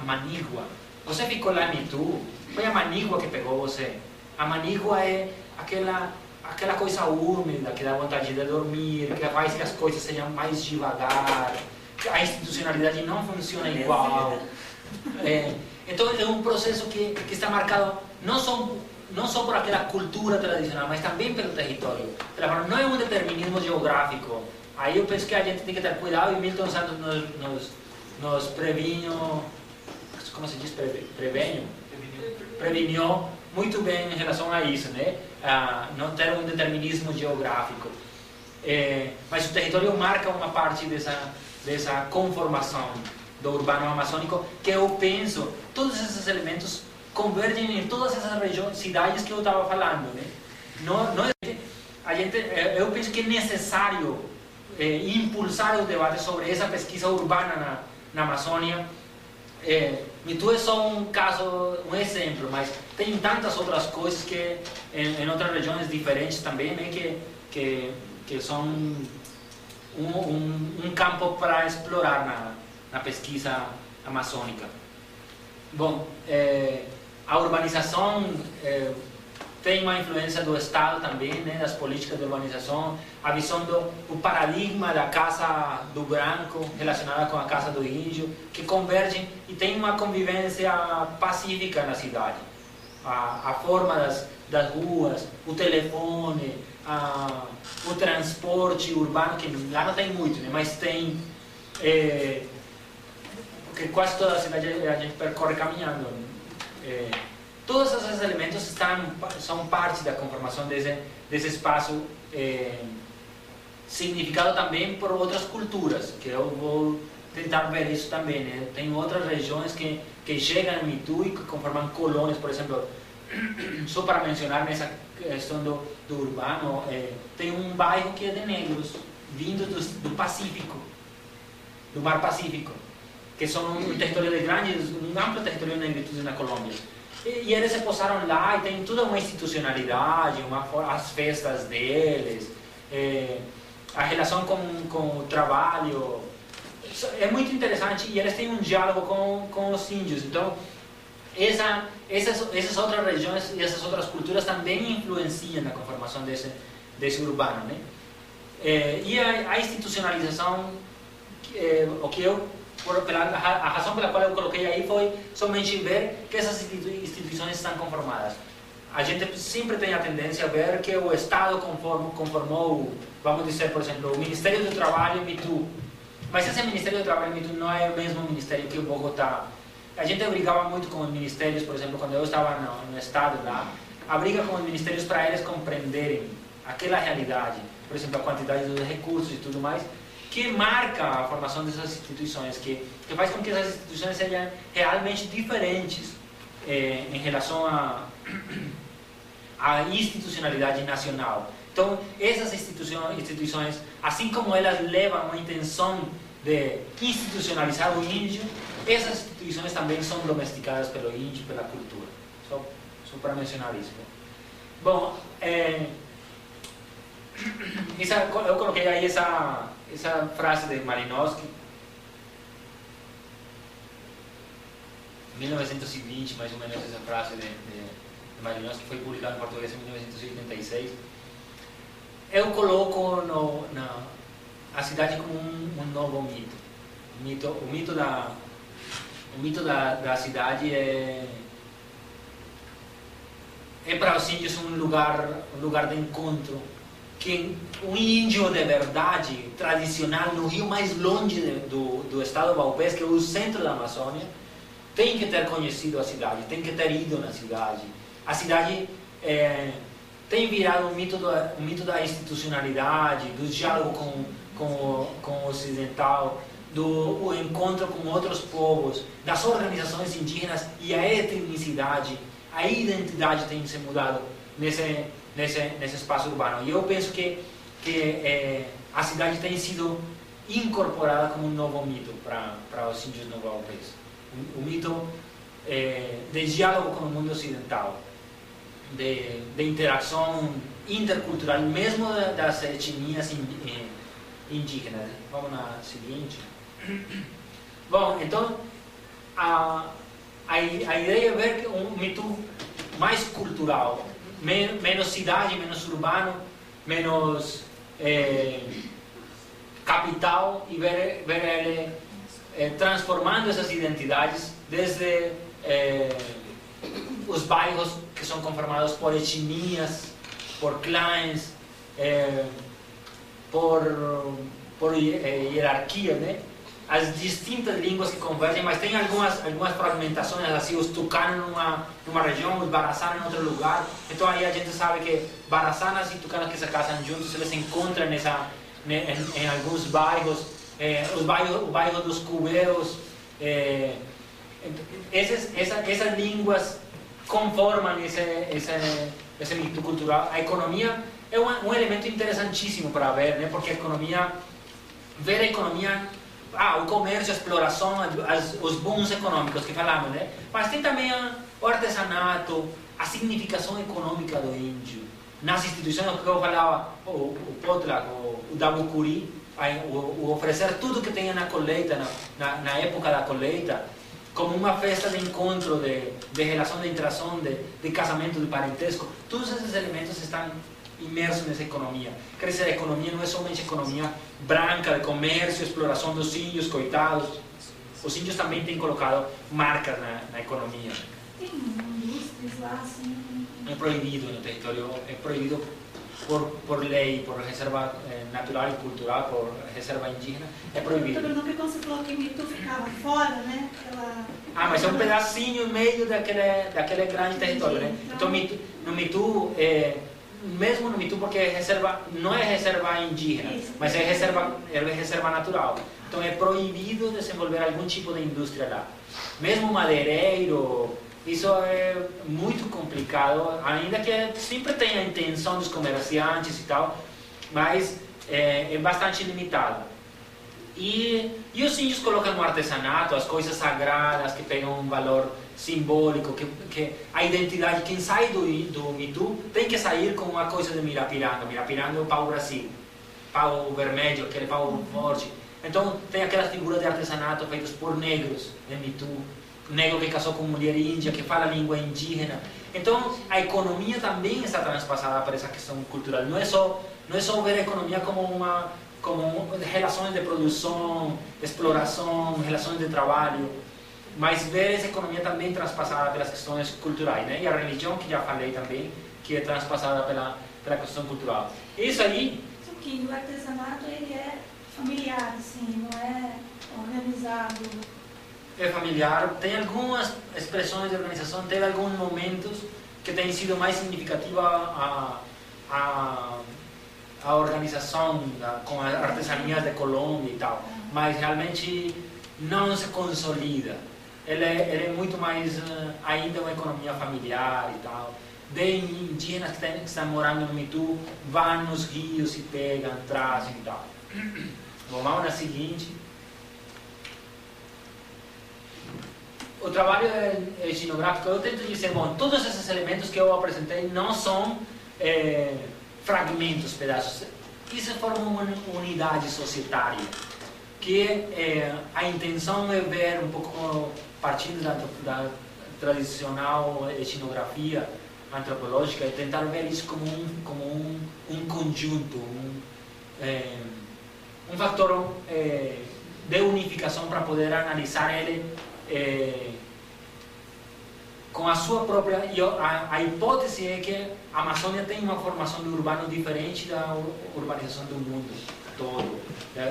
manígua. Você ficou lá em Mitu, foi a manígua que pegou você. A manígua é aquela coisa úmida que dá vontade de dormir, que faz que as coisas sejam mais devagar, que a institucionalidade não funciona igual. Então é um processo que está marcado não só por aquela cultura tradicional, mas também pelo território. Não é um determinismo geográfico. Aí eu penso que a gente tem que ter cuidado, e Milton Santos nos preveniu, como se diz, preveniu muito bem em relação a isso, né? Não ter um determinismo geográfico. Mas o território marca uma parte dessa conformação do urbano amazônico, que eu penso, todos esses elementos convergem em todas essas regiões, cidades que eu estava falando, né? Eu penso que é necessário impulsar o debate sobre essa pesquisa urbana na Amazônia. Mitu é só um caso, um exemplo, mas tem tantas outras coisas que em outras regiões diferentes também, né, que são um campo para explorar na pesquisa amazônica. Bom, a urbanização tem uma influência do Estado também, né, das políticas de urbanização, a visão do paradigma da casa do branco relacionada com a casa do índio, que convergem e tem uma convivência pacífica na cidade. A forma das ruas, o telefone, o transporte urbano, que lá não tem muito, né, mas tem, porque quase toda a cidade a gente percorre caminhando. Todos esses elementos são parte da conformação desse espaço, significado também por outras culturas, que eu vou tentar ver isso também, né? Tem outras regiões que chegam a Mitu e que conformam colônias, por exemplo, só para mencionar nessa questão do urbano, tem um bairro que é de negros, vindo do Pacífico, do Mar Pacífico, que são um território de um amplo território de negritude na Colômbia. E eles se posaram lá e tem toda uma institucionalidade, as festas deles, a relação com o trabalho. É muito interessante e eles têm um diálogo com os índios. Então, essas outras regiões e essas outras culturas também influenciam na conformação desse urbano, né? E a institucionalização, o que a razão pela qual eu coloquei aí foi somente ver que essas instituições estão conformadas. A gente sempre tem a tendência a ver que o Estado conformou, vamos dizer, por exemplo, o Ministério do Trabalho em Mitu. Mas esse Ministério do Trabalho em Mitu não é o mesmo ministério que o Bogotá. A gente brigava muito com os ministérios, por exemplo, quando eu estava no Estado lá, a briga com os ministérios para eles compreenderem aquela realidade, por exemplo, a quantidade de recursos e tudo mais, que marca a formação dessas instituições, que faz com que essas instituições sejam realmente diferentes em relação à institucionalidade nacional. Então, essas instituições, assim como elas levam uma intenção de institucionalizar o índio, essas instituições também são domesticadas pelo índio, pela cultura. Só para mencionar isso. Bom, eu coloquei aí essa frase de Malinowski, 1920, mais ou menos, essa frase de Malinowski, que foi publicada em português em 1986. Eu coloco a cidade como um novo mito. O mito da cidade é para os índios um lugar de encontro, que um índio de verdade, tradicional, no rio mais longe do estado Vaupés, que é o centro da Amazônia, tem que ter conhecido a cidade, tem que ter ido na cidade. A cidade tem virado um mito da institucionalidade, do diálogo com o ocidental, do encontro com outros povos, das organizações indígenas, e a etnicidade, a identidade tem se mudado nesse espaço urbano. E eu penso que a cidade tem sido incorporada como um novo mito para os índios novo-vaupés. O mito de diálogo com o mundo ocidental, de interação intercultural, mesmo das etnias indígenas. Vamos na seguinte. Bom, então, a ideia é ver um mito mais cultural, menos cidade, menos urbano, menos capital, e ver ele transformando essas identidades desde os bairros que são conformados por etnias, por clãs, por hierarquia, né? As distintas línguas que convergem, mas tem algumas fragmentações, assim, os tucanos numa região, os baraçanos em outro lugar. Então aí a gente sabe que baraçanas e tucanos que se casam juntos, eles se encontram em alguns bairros, o bairro dos cubeus. Essas línguas conformam esse mito cultural. A economia é um elemento interessantíssimo para ver, né? Porque ver a economia, o comércio, a exploração, os booms econômicos que falamos, né? Mas tem também o artesanato, a significação econômica do índio. Nas instituições que eu falava, o potlatch, o dabucuri, o oferecer tudo que tenha na colheita, na época da colheita, como uma festa de encontro, de relação de interação, de casamento, de parentesco. Todos esses elementos estão imersos nessa economia. Quer dizer, a economia não é somente economia branca, de comércio, exploração dos índios, coitados. Os índios também têm colocado marcas na economia. Tem indústrias lá, assim? É proibido no território, é proibido por lei, por reserva natural e cultural, por reserva indígena, é proibido. Todo mundo que quando você falou que Mitu ficava fora, né? Mas é um pedacinho meio daquele grande território, né? Então no Mitu, mesmo no Mitu, porque não é reserva indígena, mas é reserva natural. Então é proibido desenvolver algum tipo de indústria lá. Mesmo madeireiro, isso é muito complicado, ainda que sempre tenha a intenção dos comerciantes e tal, mas é bastante limitado. E os índios colocam no artesanato as coisas sagradas que pegam um valor simbólico, que a identidade, quem sai do Mitu tem que sair com uma coisa de Mirapiranga. Mirapiranga é o pau-brasil, pau vermelho, aquele pau forte. Então tem aquelas figuras de artesanato feitas por negros em Mitu, negro que casou com mulher índia, que fala língua indígena. Então, a economia também está transpassada por essa questão cultural. Não é só ver a economia como relações de produção, exploração, relações de trabalho, mas ver essa economia também transpassada pelas questões culturais, né? E a religião, que já falei também, que é transpassada pela questão cultural. Isso aí... Só que o artesanato, ele é familiar, assim, não é organizado. É familiar, tem algumas expressões de organização, teve alguns momentos que tem sido mais significativa a organização com as artesanias de Colômbia e tal, mas realmente não se consolida. Ele é muito mais ainda uma economia familiar e tal. De indígenas que estão morando no Mitu, vão nos rios e pegam, trazem e tal. Vamos na seguinte. O trabalho etnográfico, eu tento dizer, bom, todos esses elementos que eu apresentei não são fragmentos, pedaços. Isso forma uma unidade societária, que a intenção é ver um pouco, partindo da tradicional etnografia antropológica, é tentar ver isso como um conjunto, um fator de unificação para poder analisar ele com a sua própria... A hipótese é que a Amazônia tem uma formação de urbano diferente da urbanização do mundo todo,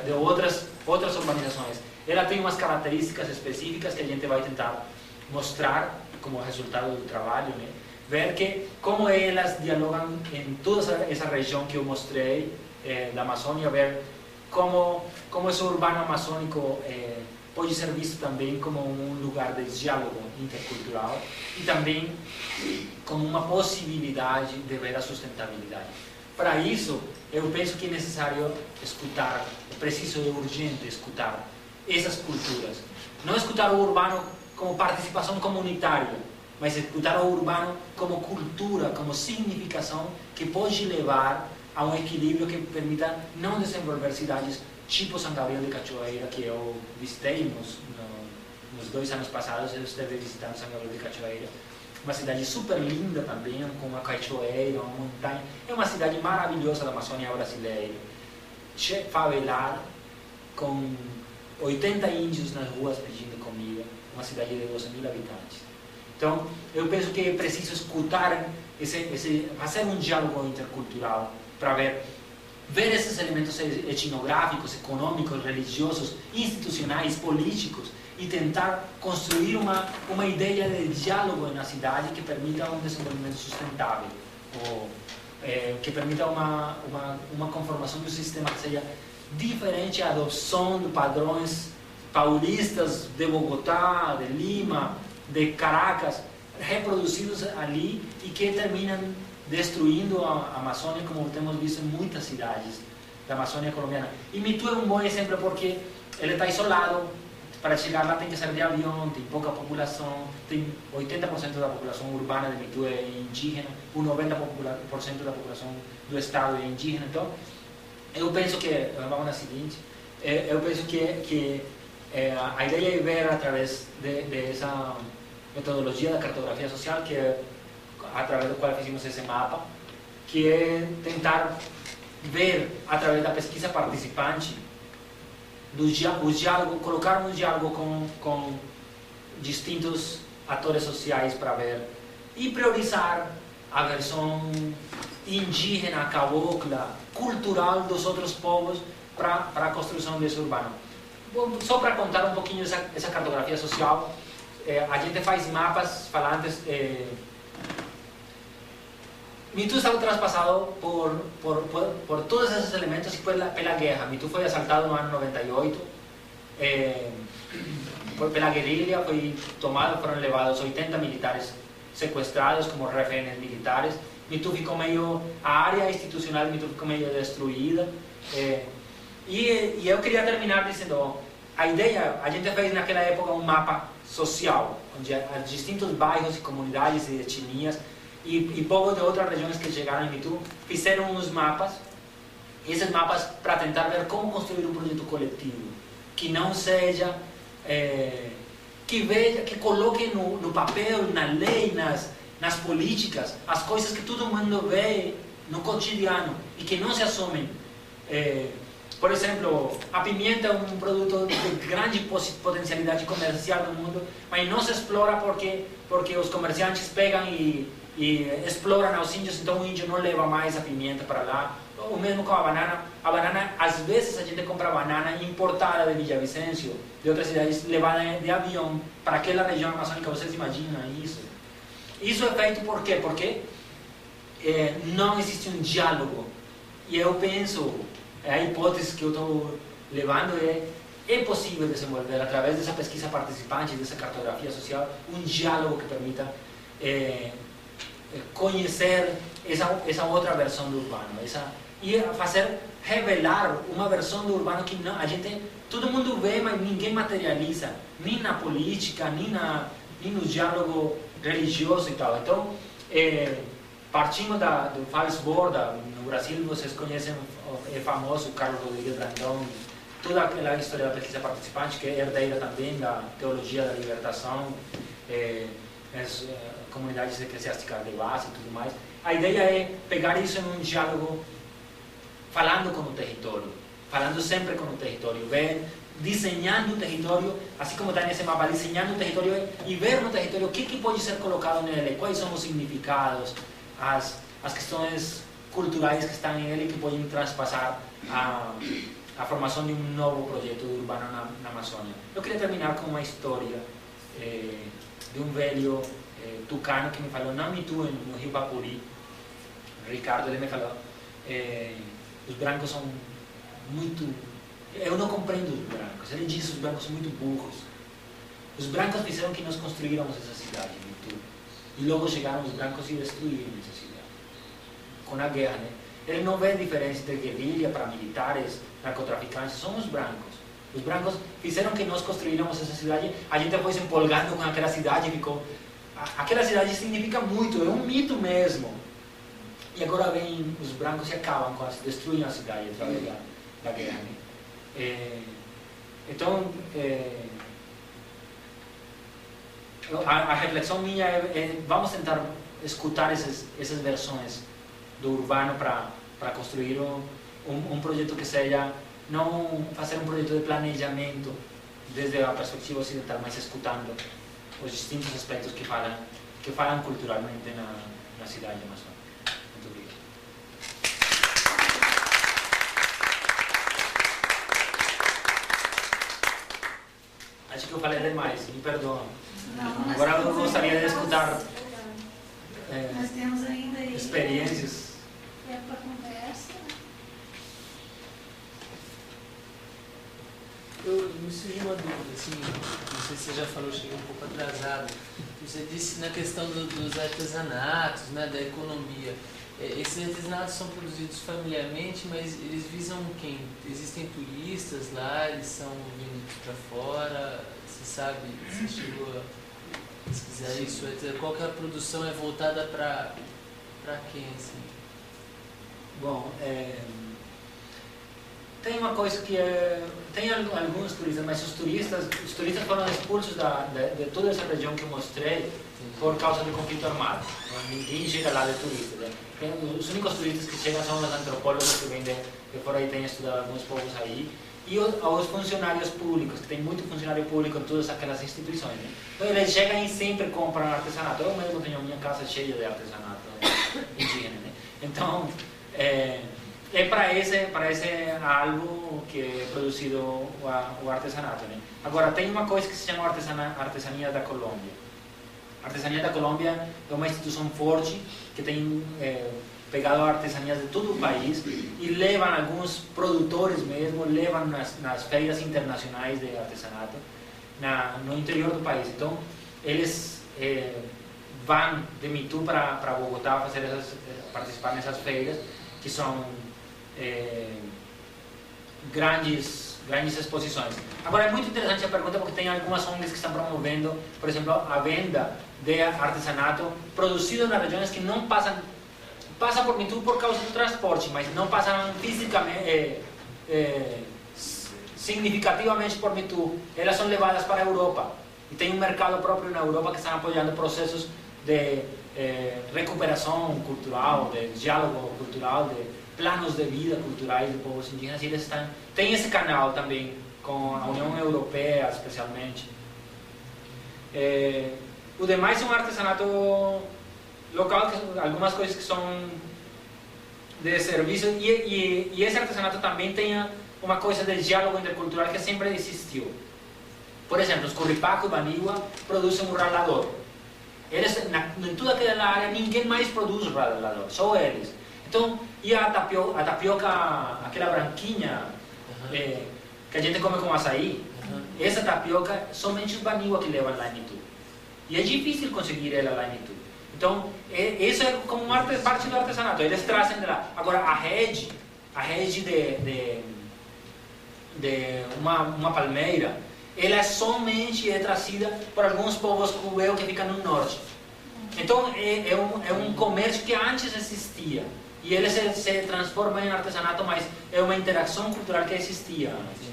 de outras urbanizações. Ela tem umas características específicas que a gente vai tentar mostrar como resultado do trabalho, né? Ver que como elas dialogam em toda essa região que eu mostrei da Amazônia, ver como esse urbano amazônico pode ser visto também como um lugar de diálogo intercultural e também como uma possibilidade de ver a sustentabilidade. Para isso, eu penso que é necessário escutar, é preciso e urgente escutar essas culturas. Não escutar o urbano como participação comunitária, mas escutar o urbano como cultura, como significação que pode levar a um equilíbrio que permita não desenvolver cidades tipo São Gabriel de Cachoeira, que eu visitei nos 2 anos passados. Eu estive visitando São Gabriel de Cachoeira, uma cidade super linda também, com uma cachoeira, uma montanha. É uma cidade maravilhosa da Amazônia brasileira, favelada, com 80 índios nas ruas pedindo comida, uma cidade de 12.000 habitantes. Então, eu penso que é preciso escutar, fazer um diálogo intercultural para ver esses elementos etnográficos, econômicos, religiosos, institucionais, políticos e tentar construir uma ideia de diálogo na cidade que permita um desenvolvimento sustentável, ou que permita uma conformação de um sistema que seja diferente, a adoção de padrões paulistas de Bogotá, de Lima, de Caracas, reproduzidos ali e que terminam destruindo a Amazônia, como temos visto em muitas cidades da Amazônia colombiana. E Mitu é um bom exemplo porque ele está isolado, para chegar lá tem que ser de avião, tem pouca população, tem 80% da população urbana de Mitu é indígena, o 90% da população do estado é indígena. Então, eu penso que, vamos na seguinte, eu penso que a ideia é ver através dessa metodologia da cartografia social, que é através do qual fizemos esse mapa, que é tentar ver através da pesquisa participante, colocar um diálogo com distintos atores sociais para ver e priorizar a versão indígena, cabocla, cultural dos outros povos para a construção desse urbano. Bom, só para contar um pouquinho essa cartografia social, a gente faz mapas falantes. Mitu estava transpassado por todos esses elementos e pela guerra. Mitu foi assaltado no ano 98, pela guerrilha, foi tomado, foram levados 80 militares sequestrados como reféns militares. Mitu ficou meio, a área institucional de Mitu ficou meio destruída. E eu queria terminar dizendo, a ideia, a gente fez naquela época um mapa social, onde distintos bairros e comunidades e etnias e povos de outras regiões que chegaram em Mitu fizeram uns mapas, e esses mapas para tentar ver como construir um projeto coletivo que não seja que veja, que coloque no papel, na lei, nas políticas, as coisas que todo mundo vê no cotidiano e que não se assumem. Por exemplo, a pimenta é um produto de grande potencialidade comercial no mundo, mas não se explora porque os comerciantes pegam e exploram os índios, então o índio não leva mais a pimenta para lá. O mesmo com a banana. A banana, às vezes a gente compra banana importada de Villavicencio, de outras cidades, levada de avião para aquela região amazônica. Vocês imaginam isso? Isso é feito por quê? Porque não existe um diálogo. E eu penso, a hipótese que eu estou levando é possível desenvolver, através dessa pesquisa participante, dessa cartografia social, um diálogo que permita conhecer essa outra versão do urbano, e fazer revelar uma versão do urbano que não, todo mundo vê, mas ninguém materializa, nem na política, nem no diálogo religioso e tal. Então, partindo do Falsborda, no Brasil, vocês conhecem, é famoso, Carlos Rodrigues Brandão, toda aquela história da pesquisa participante, que é herdeira também da teologia da libertação, as comunidades eclesiásticas de base e tudo mais. A ideia é pegar isso em um diálogo, falando com o território, falando sempre com o território, desenhando o território, assim como está nesse mapa, desenhando o território e ver no território o que pode ser colocado nele, quais são os significados, as questões culturais que estão nele que podem transpassar a formação de um novo projeto urbano na Amazônia. Eu queria terminar com uma história de um velho tucano que me falou, não me tu, no Rio Papuri, Ricardo, ele me falou, os brancos são muito... Eu não compreendo os brancos. Ele diz que os brancos são muito burros. Os brancos fizeram que nós construímos essa cidade, Itu. E logo chegaram os brancos e destruíram essa cidade. Com a guerra, né? Ele não vê a diferença entre guerrilha, paramilitares, narcotraficantes. São os brancos. Os brancos fizeram que nós construímos essa cidade. A gente foi se empolgando com aquela cidade. Aquela cidade significa muito. É um mito mesmo. E agora vêm os brancos e acabam com destruem a cidade através da guerra, né? Então, a reflexão minha vamos tentar escutar essas versões do urbano para construir um projeto que seja, não fazer um projeto de planejamento desde a perspectiva ocidental, mas escutando os distintos aspectos que falam culturalmente na cidade amazônica. Muito obrigado. Acho que eu falei demais, me perdoam. Agora eu gostaria de escutar nós temos ainda aí experiências. Para conversa. Me surgiu uma dúvida, assim, não sei se você já falou, cheguei um pouco atrasado. Você disse na questão dos artesanatos, né, da economia. Esses artesanatos são produzidos familiarmente, mas eles visam quem? Existem turistas lá, eles são vendidos para fora, você sabe, você chegou a pesquisar isso? Qual que é a produção é voltada para quem, assim? Bom, tem uma coisa que tem alguns turistas, mas os turistas foram expulsos de toda essa região que eu mostrei por causa do conflito armado. Ninguém chega lá de turista. Né? Os únicos turistas que chegam são os antropólogos que vêm de fora e têm estudado alguns povos aí, e os funcionários públicos, que tem muito funcionário público em todas aquelas instituições. Né? Então eles chegam e sempre compram artesanato. Eu mesmo tenho a minha casa cheia de artesanato indígena. Né? Então, para esse algo que é produzido o artesanato. Né? Agora, tem uma coisa que se chama Artesania da Colômbia. A Artesania da Colômbia é uma instituição forte que tem pegado artesanias de todo o país e levam alguns produtores mesmo, levam nas feiras internacionais de artesanato no interior do país. Então, eles vão de Mitu para Bogotá participar nessas feiras, que são grandes exposições. Agora, é muito interessante a pergunta porque tem algumas ONGs que estão promovendo, por exemplo, a venda de artesanato produzido nas regiões que não passa por Mitu por causa do transporte, mas não passam fisicamente, significativamente por Mitu. Elas são levadas para a Europa E tem um mercado próprio na Europa que estão apoiando processos de recuperação cultural, de diálogo cultural, de planos de vida culturais de povos indígenas. E eles têm esse canal também com a União Europeia, especialmente. O demais é um artesanato local, algumas coisas que são de serviço, e esse artesanato também tem uma coisa de diálogo intercultural que sempre existiu. Por exemplo, os Curripaco e Baniwa produzem um ralador. Eles, em toda aquela área, ninguém mais produz ralador, só eles. Então, e a tapioca, aquela branquinha, que a gente come com açaí, essa tapioca, somente os Baniwa que levam lá em Itu. E é difícil conseguir ela lá em Itu. Então, isso é como uma parte do artesanato, eles trazem de lá. Agora, a rede de uma palmeira, ela somente é trazida por alguns povos cubeus que ficam no norte. Então, é um comércio que antes existia. E ele se transforma em artesanato, mas é uma interação cultural que existia antes.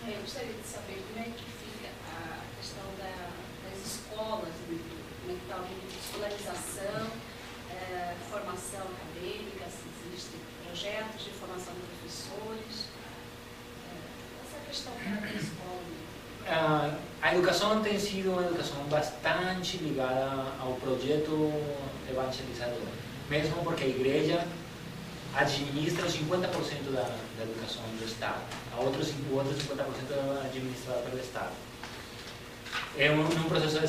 Eu gostaria de saber como é que fica a questão das escolas, como é que está a escolarização, formação acadêmica, se existem projetos de formação de professores, essa questão da escola. A educação tem sido uma educação bastante ligada ao projeto evangelizador, mesmo porque a igreja administra os 50% da educação do Estado, o outro 50% é administrado pelo Estado. É um processo de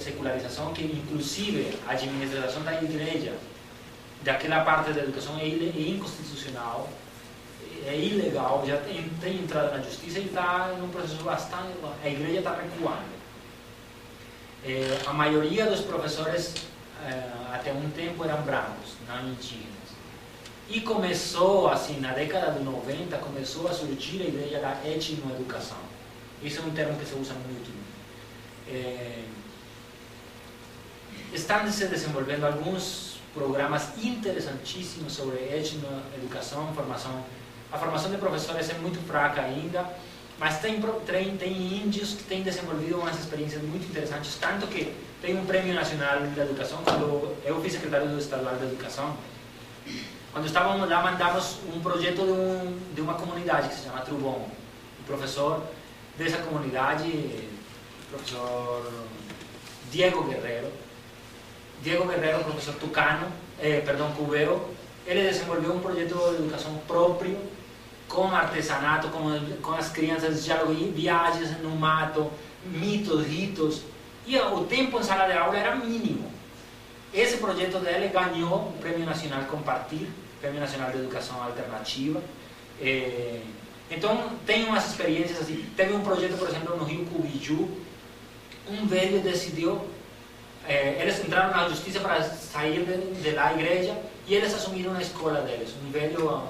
secularização que, inclusive, a administração da igreja, daquela parte da educação, é inconstitucional, é ilegal, já tem entrado na justiça e está em um processo bastante... A igreja está recuando. A maioria dos professores, até um tempo, eram brancos, não indígenas. E começou, assim, na década de 90, começou a surgir a ideia da etnoeducação. Esse é um termo que se usa muito. Estão se desenvolvendo alguns programas interessantíssimos sobre etnoeducação, formação. A formação de professores é muito fraca ainda, mas tem índios que têm desenvolvido umas experiências muito interessantes, tanto que tem um Prêmio Nacional da Educação. Quando eu fui secretário do Estadual da Educação, quando estávamos lá, mandamos um projeto de uma comunidade que se chama Trubon. O professor dessa comunidade, o professor Diego Guerrero, professor cubeo, ele desenvolveu um projeto de educação próprio, com artesanato, com as crianças, viagens no mato, mitos, ritos, e o tempo em sala de aula era mínimo. Esse projeto dele ganhou o Prêmio Nacional Compartir, Prêmio Nacional de Educação Alternativa. Então, tem umas experiências assim. Teve um projeto, por exemplo, no Rio Cubiju, um velho decidiu, eles entraram na justiça para sair de lá a igreja, e eles assumiram a escola deles. Um velho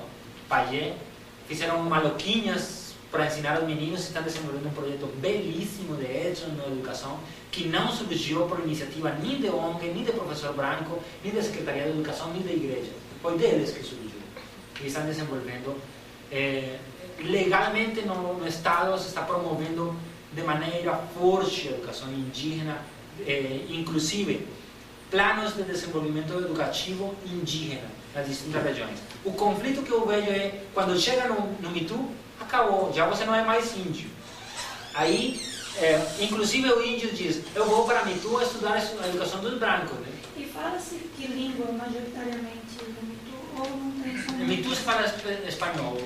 pajé, fizeram maloquinhas para ensinar aos meninos, estão desenvolvendo um projeto belíssimo de etnoeducação, que não surgiu por iniciativa nem de ONG, nem de professor branco, nem da Secretaria de Educação, nem da igreja. Foi deles que surgiu. E estão desenvolvendo. Legalmente no Estado se está promovendo de maneira forte a educação indígena, inclusive planos de desenvolvimento educativo indígena nas distintas regiões. O conflito que eu vejo é, quando chega no Mitu, acabou, já você não é mais índio. Aí, inclusive o índio diz, eu vou para Mitu estudar a educação dos brancos. Né? E fala-se que língua majoritariamente no Mitu, ou não tem só... No Mitu se fala espanhol,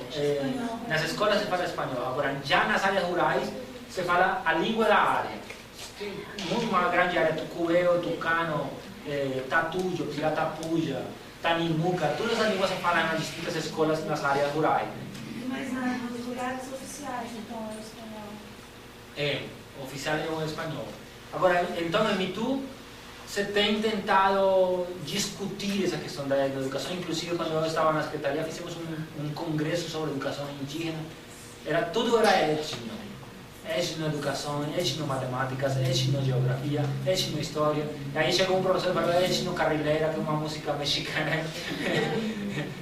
nas escolas se fala espanhol, agora já nas áreas rurais se fala a língua da área. Tem uma grande área, tucueo, tucano, tatujo, piratapuja, tanimuca, todas as línguas se falam nas distintas escolas nas áreas rurais. Mas nos lugares oficiais, então, é o espanhol. Oficial é o espanhol. Agora, então, em Mitu, se tem tentado discutir essa questão da educação. Inclusive, quando eu estava na secretaria, fizemos um congresso sobre educação indígena. Tudo era etno. Etnoeducação, etnomatemáticas, etnogeografia, etnohistória. E aí chegou um professor e falou etnocarrilera, que é uma música mexicana,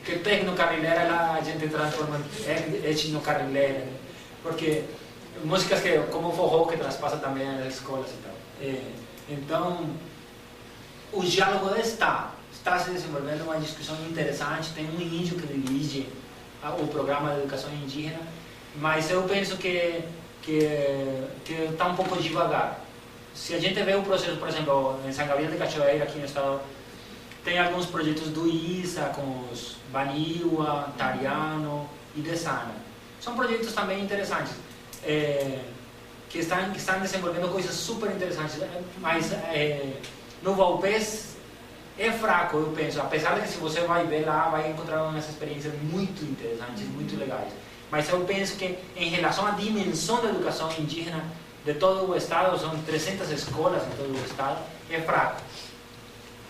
que tecnocarrilera a gente transforma em etnocarrilera, porque músicas que, como o forró, que traspassa também as escolas e tal. Então, o diálogo está se desenvolvendo uma discussão interessante. Tem um índio que dirige o programa de educação indígena, mas eu penso que está um pouco devagar. Se a gente vê o processo, por exemplo, em São Gabriel de Cachoeira, aqui no estado, tem alguns projetos do ISA com os Baniwa, Tariano e Desana. São projetos também interessantes, que estão desenvolvendo coisas super interessantes, mas no Valpés é fraco, eu penso, apesar de que se você vai ver lá, vai encontrar umas experiências muito interessantes, muito legais. Mas eu penso que em relação à dimensão da educação indígena de todo o estado, são 300 escolas em todo o estado, é fraco.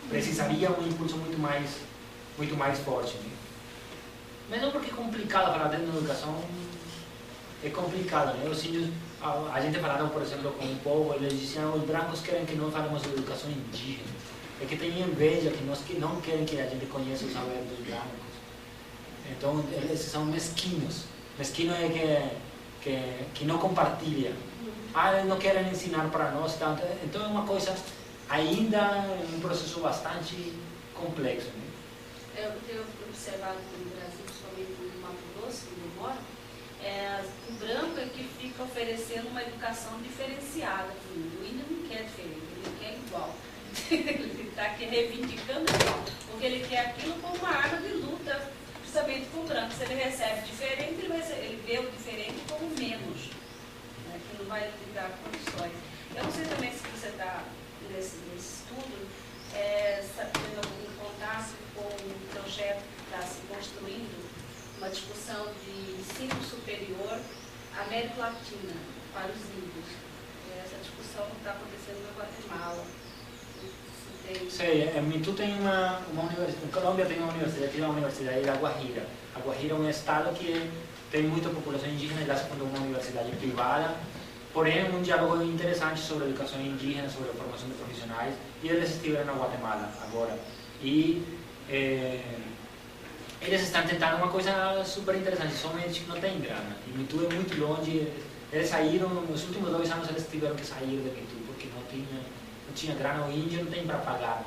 Precisaria um impulso muito mais forte. Né? Mesmo porque é complicado falar dentro da educação, é complicado. Né? Os índios, a gente falaram, por exemplo, com o povo, eles diziam, os brancos querem que nós falemos de educação indígena. É que tem inveja, que não querem que a gente conheça o saber dos brancos. Então, eles são mesquinhos. Mesquino é que não compartilha. Eles não querem ensinar para nós. Tanto. Então, é uma coisa ainda um processo bastante complexo. Né? Eu tenho observado no Brasil, principalmente no Mato Grosso, onde eu moro, o branco é que fica oferecendo uma educação diferenciada. O índio não quer diferente, ele quer igual. Ele está aqui reivindicando igual, porque ele quer aquilo como uma arma de luta, justamente com o branco. Se ele recebe diferente, ele vê o diferente como menos, né, que não vai lhe dar condições. Eu não sei também se você está nesse estudo, tendo algum contato com um projeto que está se construindo, uma discussão de ensino superior América Latina para os índios. Essa discussão está acontecendo na Guatemala. Sei, em Mitu tem uma universidade, em Colômbia tem uma universidade, que é a Universidade da Guajira. A Guajira é um estado que tem muita população indígena e lá se fundou uma universidade privada, porém um diálogo interessante sobre a educação indígena, sobre a formação de profissionais, e eles estiveram na Guatemala agora. E eles estão tentando uma coisa super interessante, somente que não tem grana. E Mitu é muito longe, eles saíram, nos últimos 2 anos eles tiveram que sair de Mitu, porque não tinha grana, o índio não tem para pagar.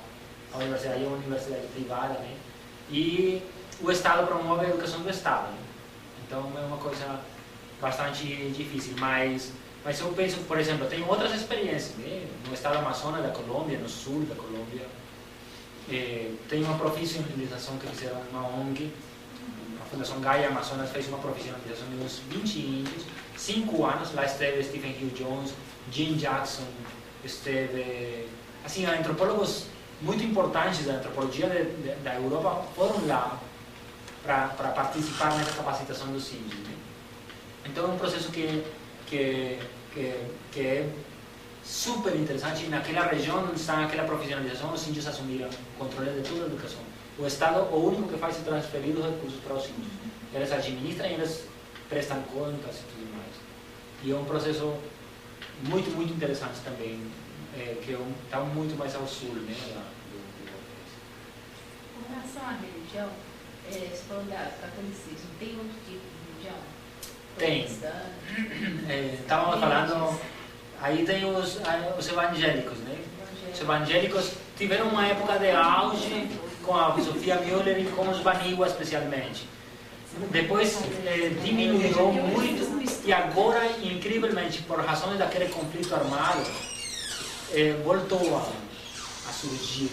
A universidade é uma universidade privada, né? E o Estado promove a educação do Estado, né? Então é uma coisa bastante difícil, mas eu penso, por exemplo, tem outras experiências, né? No estado do Amazonas da Colômbia, no sul da Colômbia, tem uma profissionalização que fizeram uma ONG, a Fundação Gaia Amazonas fez uma profissionalização de uns 20 índios, 5 anos, lá esteve Stephen Hugh Jones, Jim Jackson, esteve, assim, antropólogos muito importantes da antropologia da Europa foram lá para participar nessa capacitação dos índios. Né? Então é um processo que é super interessante. Naquela região onde está aquela profissionalização, os índios assumiram o controle de toda a educação. O Estado, o único que faz é transferir os recursos para os índios. Eles administram e eles prestam contas e tudo mais. E é um processo muito interessante também, que está muito mais ao sul, né, do Com relação à religião, você falou do catolicismo, tem outro tipo de religião? Tem. Estávamos falando, aí tem os evangélicos, né? Os evangélicos tiveram uma época de auge com a Sofia Müller e com os Baniwa especialmente. Depois diminuiu muito e agora, incrivelmente, por razões daquele conflito armado, voltou a surgir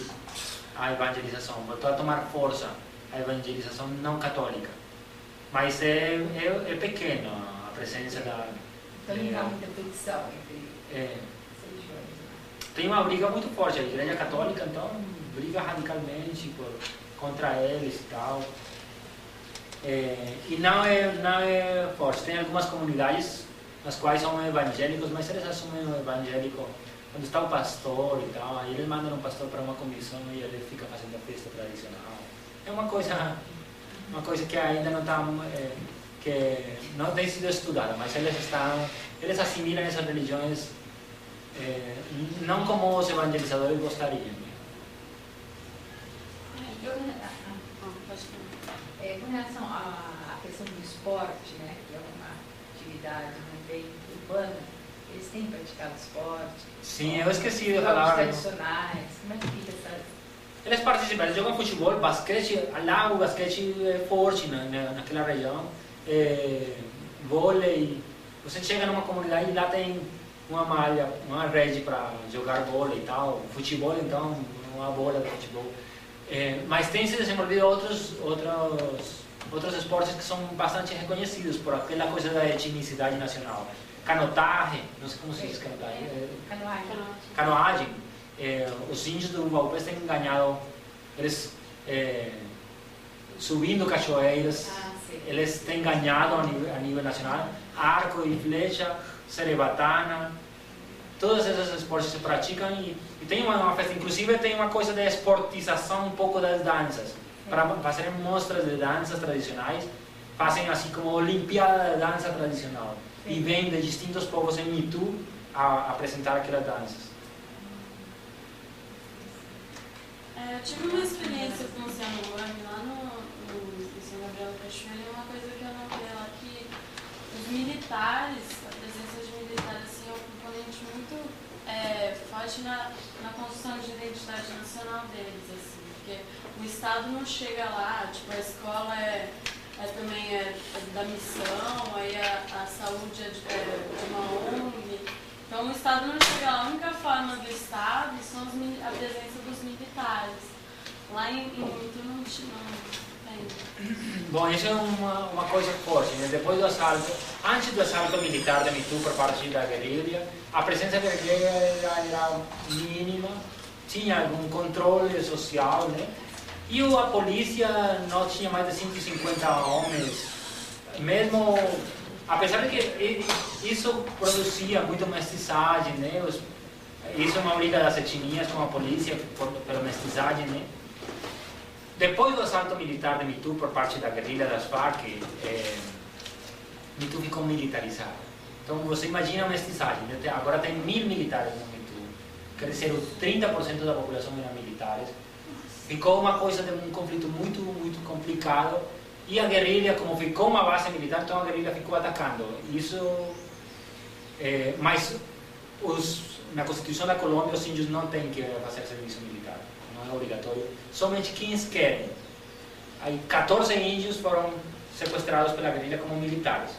a evangelização, voltou a tomar força a evangelização não católica. Mas é pequena a presença da... Então não há muita competição entre religiões. Tem uma briga muito forte, a Igreja Católica então briga radicalmente contra eles e tal. E não é forte. Tem algumas comunidades nas quais são evangélicos, mas eles assumem o evangélico quando está o pastor e tal, aí eles mandam um pastor para uma comissão e ele fica fazendo a festa tradicional. É uma coisa que ainda não está, que não tem sido estudada, mas eles assimilam essas religiões não como os evangelizadores gostariam. Com relação à questão do esporte, né, que é uma atividade, né, bem urbana, eles têm praticado esporte? Sim, eu esqueci de Jogos falar. tradicionais, como é que fica essa... Eles participam, eles jogam futebol, basquete, lá o basquete é forte naquela região, vôlei. Você chega numa comunidade e lá tem uma malha, uma rede para jogar vôlei e tal, futebol então, uma bola de futebol. Mas tem se desenvolvido outros esportes que são bastante reconhecidos por aquela coisa da etnicidade nacional. Canotaje, não sei como se diz canotaje. Canoagem. Os índios do Valpés têm ganhado, eles subindo cachoeiras, eles têm ganhado a nível nacional, arco e flecha, serebatana, todos esses esportes se praticam e tem uma festa, inclusive tem uma coisa de esportização um pouco das danças, para fazer mostras de danças tradicionais, fazem assim como Olimpíada de dança tradicional e vêm de distintos povos em Itu a apresentar aquelas danças. Eu tive uma experiência com o Cianorame lá no São Gabriel do Cachoeira e uma coisa que eu notei lá que os militares, a presença de militares assim, é um componente muito forte na construção de identidade nacional deles, assim, porque o Estado não chega lá, tipo, a escola também é da missão, aí a saúde é de uma ONG. Então o Estado não chega lá, a única forma do Estado são a presença dos militares. Lá em Itu não tem. Bom, isso é uma coisa forte, né? Depois do assalto, antes do assalto militar de Itu por parte da guerrilha, a presença da guerrilha era mínima, tinha algum controle social, né? E a polícia não tinha mais de 150 homens, mesmo... Apesar de que isso produzia muita mestiçagem, né? Isso é uma briga das etnias com a polícia pela mestiçagem, né? Depois do assalto militar de Itu por parte da guerrilha das Farc, Itu ficou militarizado. Então você imagina a mestiçagem, né? Agora tem 1000 militares no Itu, quer dizer, 30% da população eram militares. Ficou uma coisa de um conflito muito, muito complicado. E a guerrilha, como ficou uma base militar, então a guerrilha ficou atacando. Isso, mas na Constituição da Colômbia os índios não têm que fazer serviço militar, não é obrigatório. Somente quem querem. Aí 14 índios foram sequestrados pela guerrilha como militares.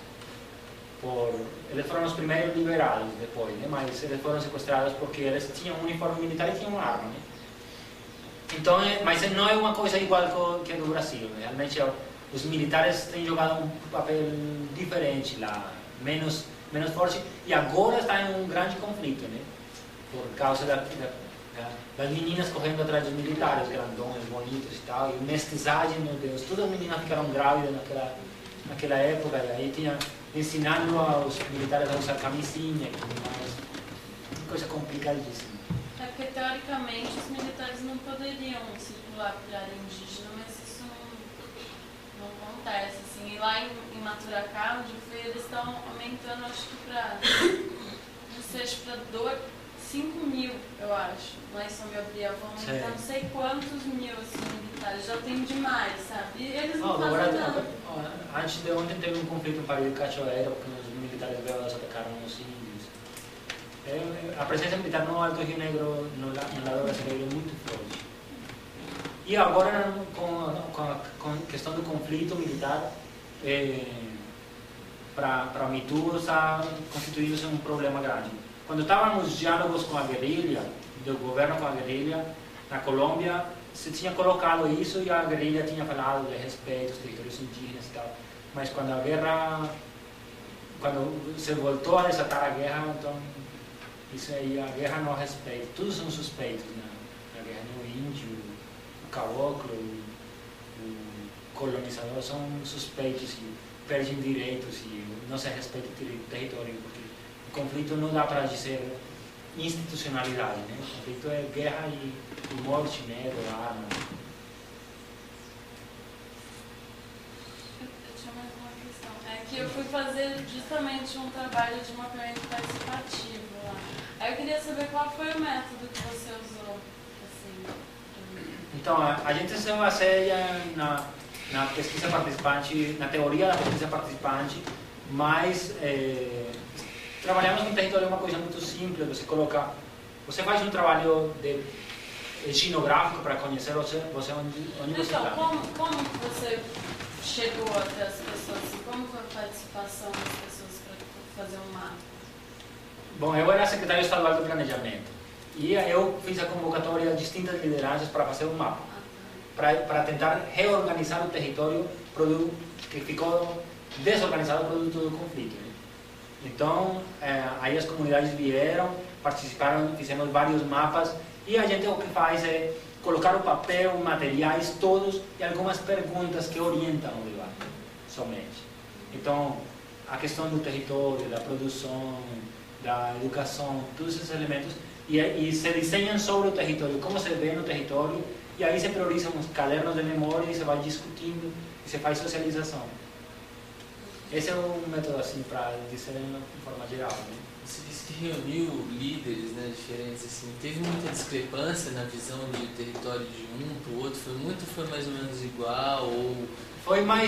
Eles foram os primeiros liberados depois, né? Mas eles foram sequestrados porque eles tinham um uniforme militar e tinham uma arma. Né? Então, mas não é uma coisa igual que a do Brasil. Né? Realmente os militares têm jogado um papel diferente lá, menos forte, e agora está em um grande conflito, né? Por causa das meninas correndo atrás dos militares, grandões, bonitos e tal, e mestiçagem, meu Deus, todas as meninas ficaram grávidas naquela época, e aí ensinando aos militares a usar camisinha, uma coisa complicadíssima. É porque, teoricamente, os militares não poderiam circular por área indígena, mas isso não acontece, assim. E lá em Maturacá, onde eu fui, eles estão aumentando, acho que para, não sei, acho que para 5 mil, eu acho. Lá em São Gabriel, vão aumentar não sei quantos mil, assim, militares. Já tem demais, sabe? E eles não fazem nada. Antes de ontem teve um conflito em Paris de Cachoeira, porque os militares belgas atacaram os índios. A presença militar no Alto Rio Negro, no lado brasileiro, é muito forte. E agora, com a questão do conflito militar, para o Itu está constituindo-se um problema grande. Quando estávamos diálogos com a guerrilha, do governo com a guerrilha, na Colômbia, se tinha colocado isso e a guerrilha tinha falado de respeito aos territórios indígenas e tal. Mas quando se voltou a desatar a guerra, então isso aí, a guerra não respeita, todos são suspeitos na guerra, o índio, o caboclo, o colonizador são suspeitos e perdem direitos e não se respeita o território, porque o conflito não dá para dizer institucionalidade, né? O conflito é guerra e morte, medo, arma. Que eu fui fazer justamente um trabalho de mapeamento participativo lá. Aí eu queria saber qual foi o método que você usou. Assim. Então, a gente se baseia na pesquisa participante, na teoria da pesquisa participante, mas trabalhamos com território é uma coisa muito simples. Você faz um trabalho etnográfico para conhecer você onde você está. Então, como você chegou até as pessoas? Como foi a participação das pessoas para fazer um mapa? Bom, eu era secretário estadual do planejamento e eu fiz a convocatória a distintas lideranças para fazer um mapa, para tentar reorganizar o território que ficou desorganizado produto do conflito. Né? Então, aí as comunidades vieram, participaram, fizemos vários mapas e a gente o que faz é colocar no papel materiais todos e algumas perguntas que orientam o debate somente. Então, a questão do território, da produção, da educação, todos esses elementos e se desenham sobre o território, como se vê no território e aí se priorizam os cadernos de memória e se vai discutindo e se faz socialização. Esse é um método assim para dizer de forma geral. Né? Você disse que reuniu líderes, né, diferentes, assim. Teve muita discrepância na visão de território de um para o outro? Foi mais ou menos igual? Ou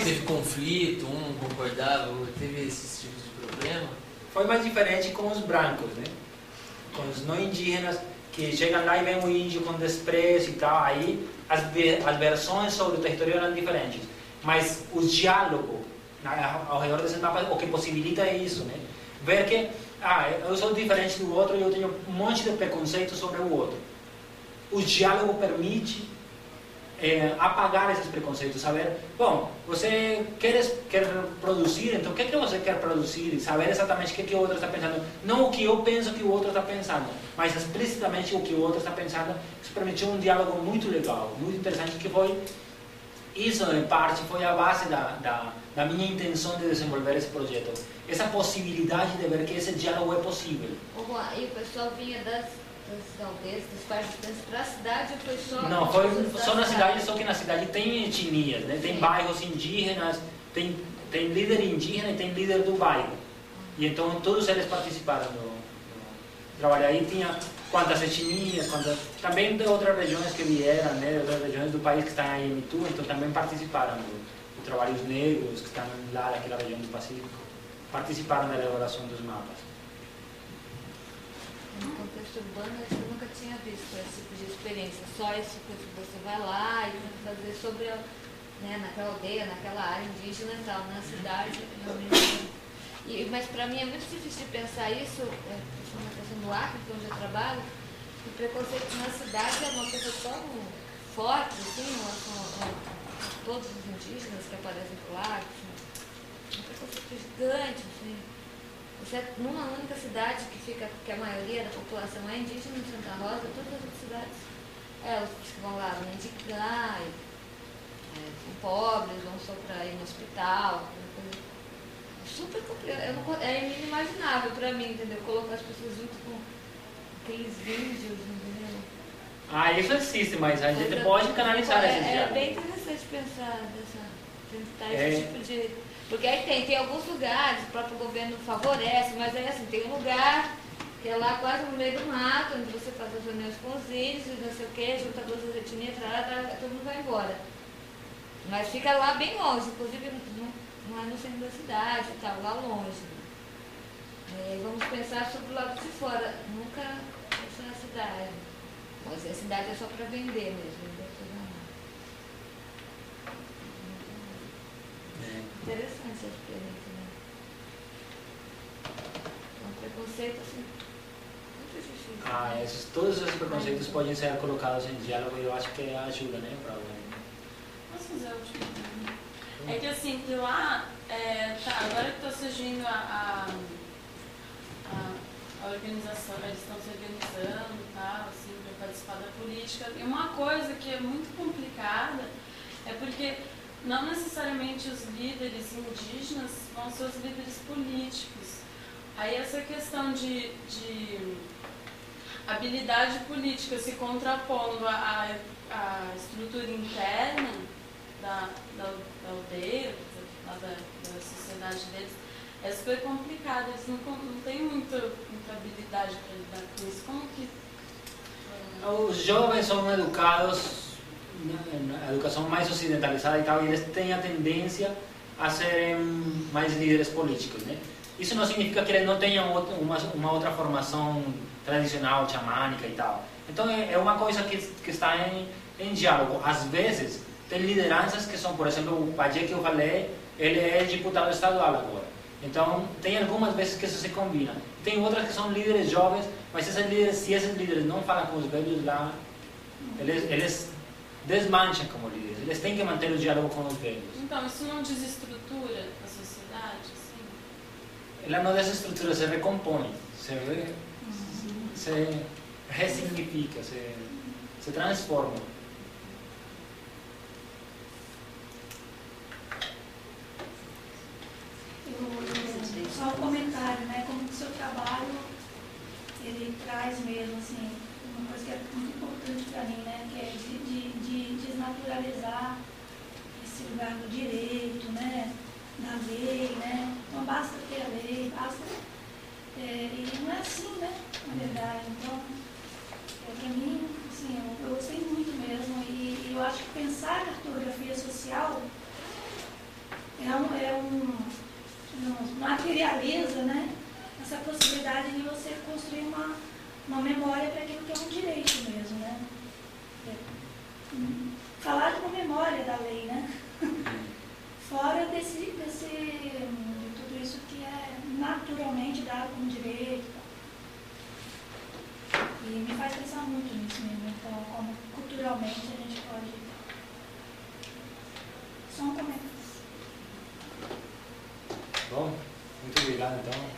teve conflito, um não concordava? Ou teve esses tipos de problema? Foi mais diferente com os brancos, né? Com os não indígenas, que chegam lá e veem o índio com desprezo e tal. Aí as versões sobre o território eram diferentes. Mas o diálogo ao redor desse mapa, o que possibilita é isso, né? Ver que eu sou diferente do outro e eu tenho um monte de preconceito sobre o outro. O diálogo permite apagar esses preconceitos, saber, bom, você quer produzir, então o que você quer produzir e saber exatamente o que o outro está pensando, não o que eu penso que o outro está pensando, mas explicitamente o que o outro está pensando. Isso permitiu um diálogo muito legal, muito interessante, que foi isso, em parte, foi a base da minha intenção de desenvolver esse projeto. Essa possibilidade de ver que esse diálogo é possível. E o pessoal vinha das aldeias, das partes distantes para a cidade ou foi só... Não, foi só na cidade, só que na cidade tem etnias, né? Tem bairros indígenas, tem líder indígena e tem líder do bairro. E então todos eles participaram do trabalho. Aí tinha quantas etnias, também de outras regiões que vieram, né? De outras regiões do país que estão aí em Mitu, então também participaram do trabalho. Os negros que estão lá naquela região do Pacífico participaram da elaboração dos mapas. No contexto urbano, eu nunca tinha visto esse tipo de experiência. Só essa coisa que você vai lá e tenta fazer sobre, né, naquela aldeia, naquela área indígena e tal, na cidade, realmente. Mas para mim é muito difícil de pensar isso, na questão do Acre, que é onde eu trabalho, o preconceito na cidade é uma coisa tão forte, assim, com todos os indígenas que aparecem por lá, assim, um preconceito gigante, assim. Você é numa única cidade que a maioria da população é indígena, em Santa Rosa, todas as outras cidades, os que vão lá mendigar, são pobres, vão só para ir no hospital, coisa super complicado. É inimaginável para mim, entendeu? Colocar as pessoas junto com aqueles índios, entendeu? Isso existe, mas a gente pode canalizar esse diálogo. É bem interessante pensar tentar esse tipo de... Porque aí tem alguns lugares, o próprio governo favorece, mas aí assim, tem um lugar que é lá quase no meio do mato, onde você faz as reuniões com os índios, não sei o que, junta duas etnias, todo mundo vai embora. Mas fica lá bem longe, inclusive não é no centro da cidade e tal, lá longe. Vamos pensar sobre o lado de fora, nunca pensar na cidade. Mas a cidade é só para vender mesmo. Interessante essa experiência, né? É um preconceito assim, muito difícil. Todos esses preconceitos podem ser colocados em diálogo e eu acho que ajuda, né? Posso fazer a última pergunta? É que assim, de lá, agora que está surgindo a organização, eles estão se organizando e tal, assim, para participar da política. E uma coisa que é muito complicada é porque não necessariamente os líderes indígenas vão ser os líderes políticos. Aí essa questão de habilidade política se contrapondo à estrutura interna da aldeia, da sociedade deles, é super complicado. Eles não têm muita habilidade para lidar com isso. Como que... Os jovens são educados na educação mais ocidentalizada e tal, e eles têm a tendência a serem mais líderes políticos, né? Isso não significa que eles não tenham uma outra formação tradicional, xamânica e tal. Então é uma coisa que está em diálogo. Às vezes tem lideranças que são, por exemplo, o Pajé que eu falei, ele é deputado estadual agora. Então tem algumas vezes que isso se combina. Tem outras que são líderes jovens, mas se esses líderes não falam com os velhos lá, eles desmancham como líderes. Eles têm que manter o diálogo com os velhos. Então, isso não desestrutura a sociedade, assim? Ela não desestrutura, se recompõe, se ressignifica, se transforma. Só um comentário, né? Como que o seu trabalho, ele traz mesmo, assim, uma coisa que é muito importante para mim, né? Que é de desnaturalizar esse lugar do direito, né? Da lei, né? Não basta ter a lei, basta... e não é assim, né? Na verdade, então, para mim, assim, eu gostei muito mesmo e eu acho que pensar a cartografia social materializa, né, essa possibilidade de você construir uma memória para aquilo que é um direito mesmo, né? Falar de uma memória da lei, né? Fora de tudo isso que é naturalmente dado como direito. E me faz pensar muito nisso mesmo, então, como culturalmente a gente pode... Só um comentário. Bom, muito obrigado então.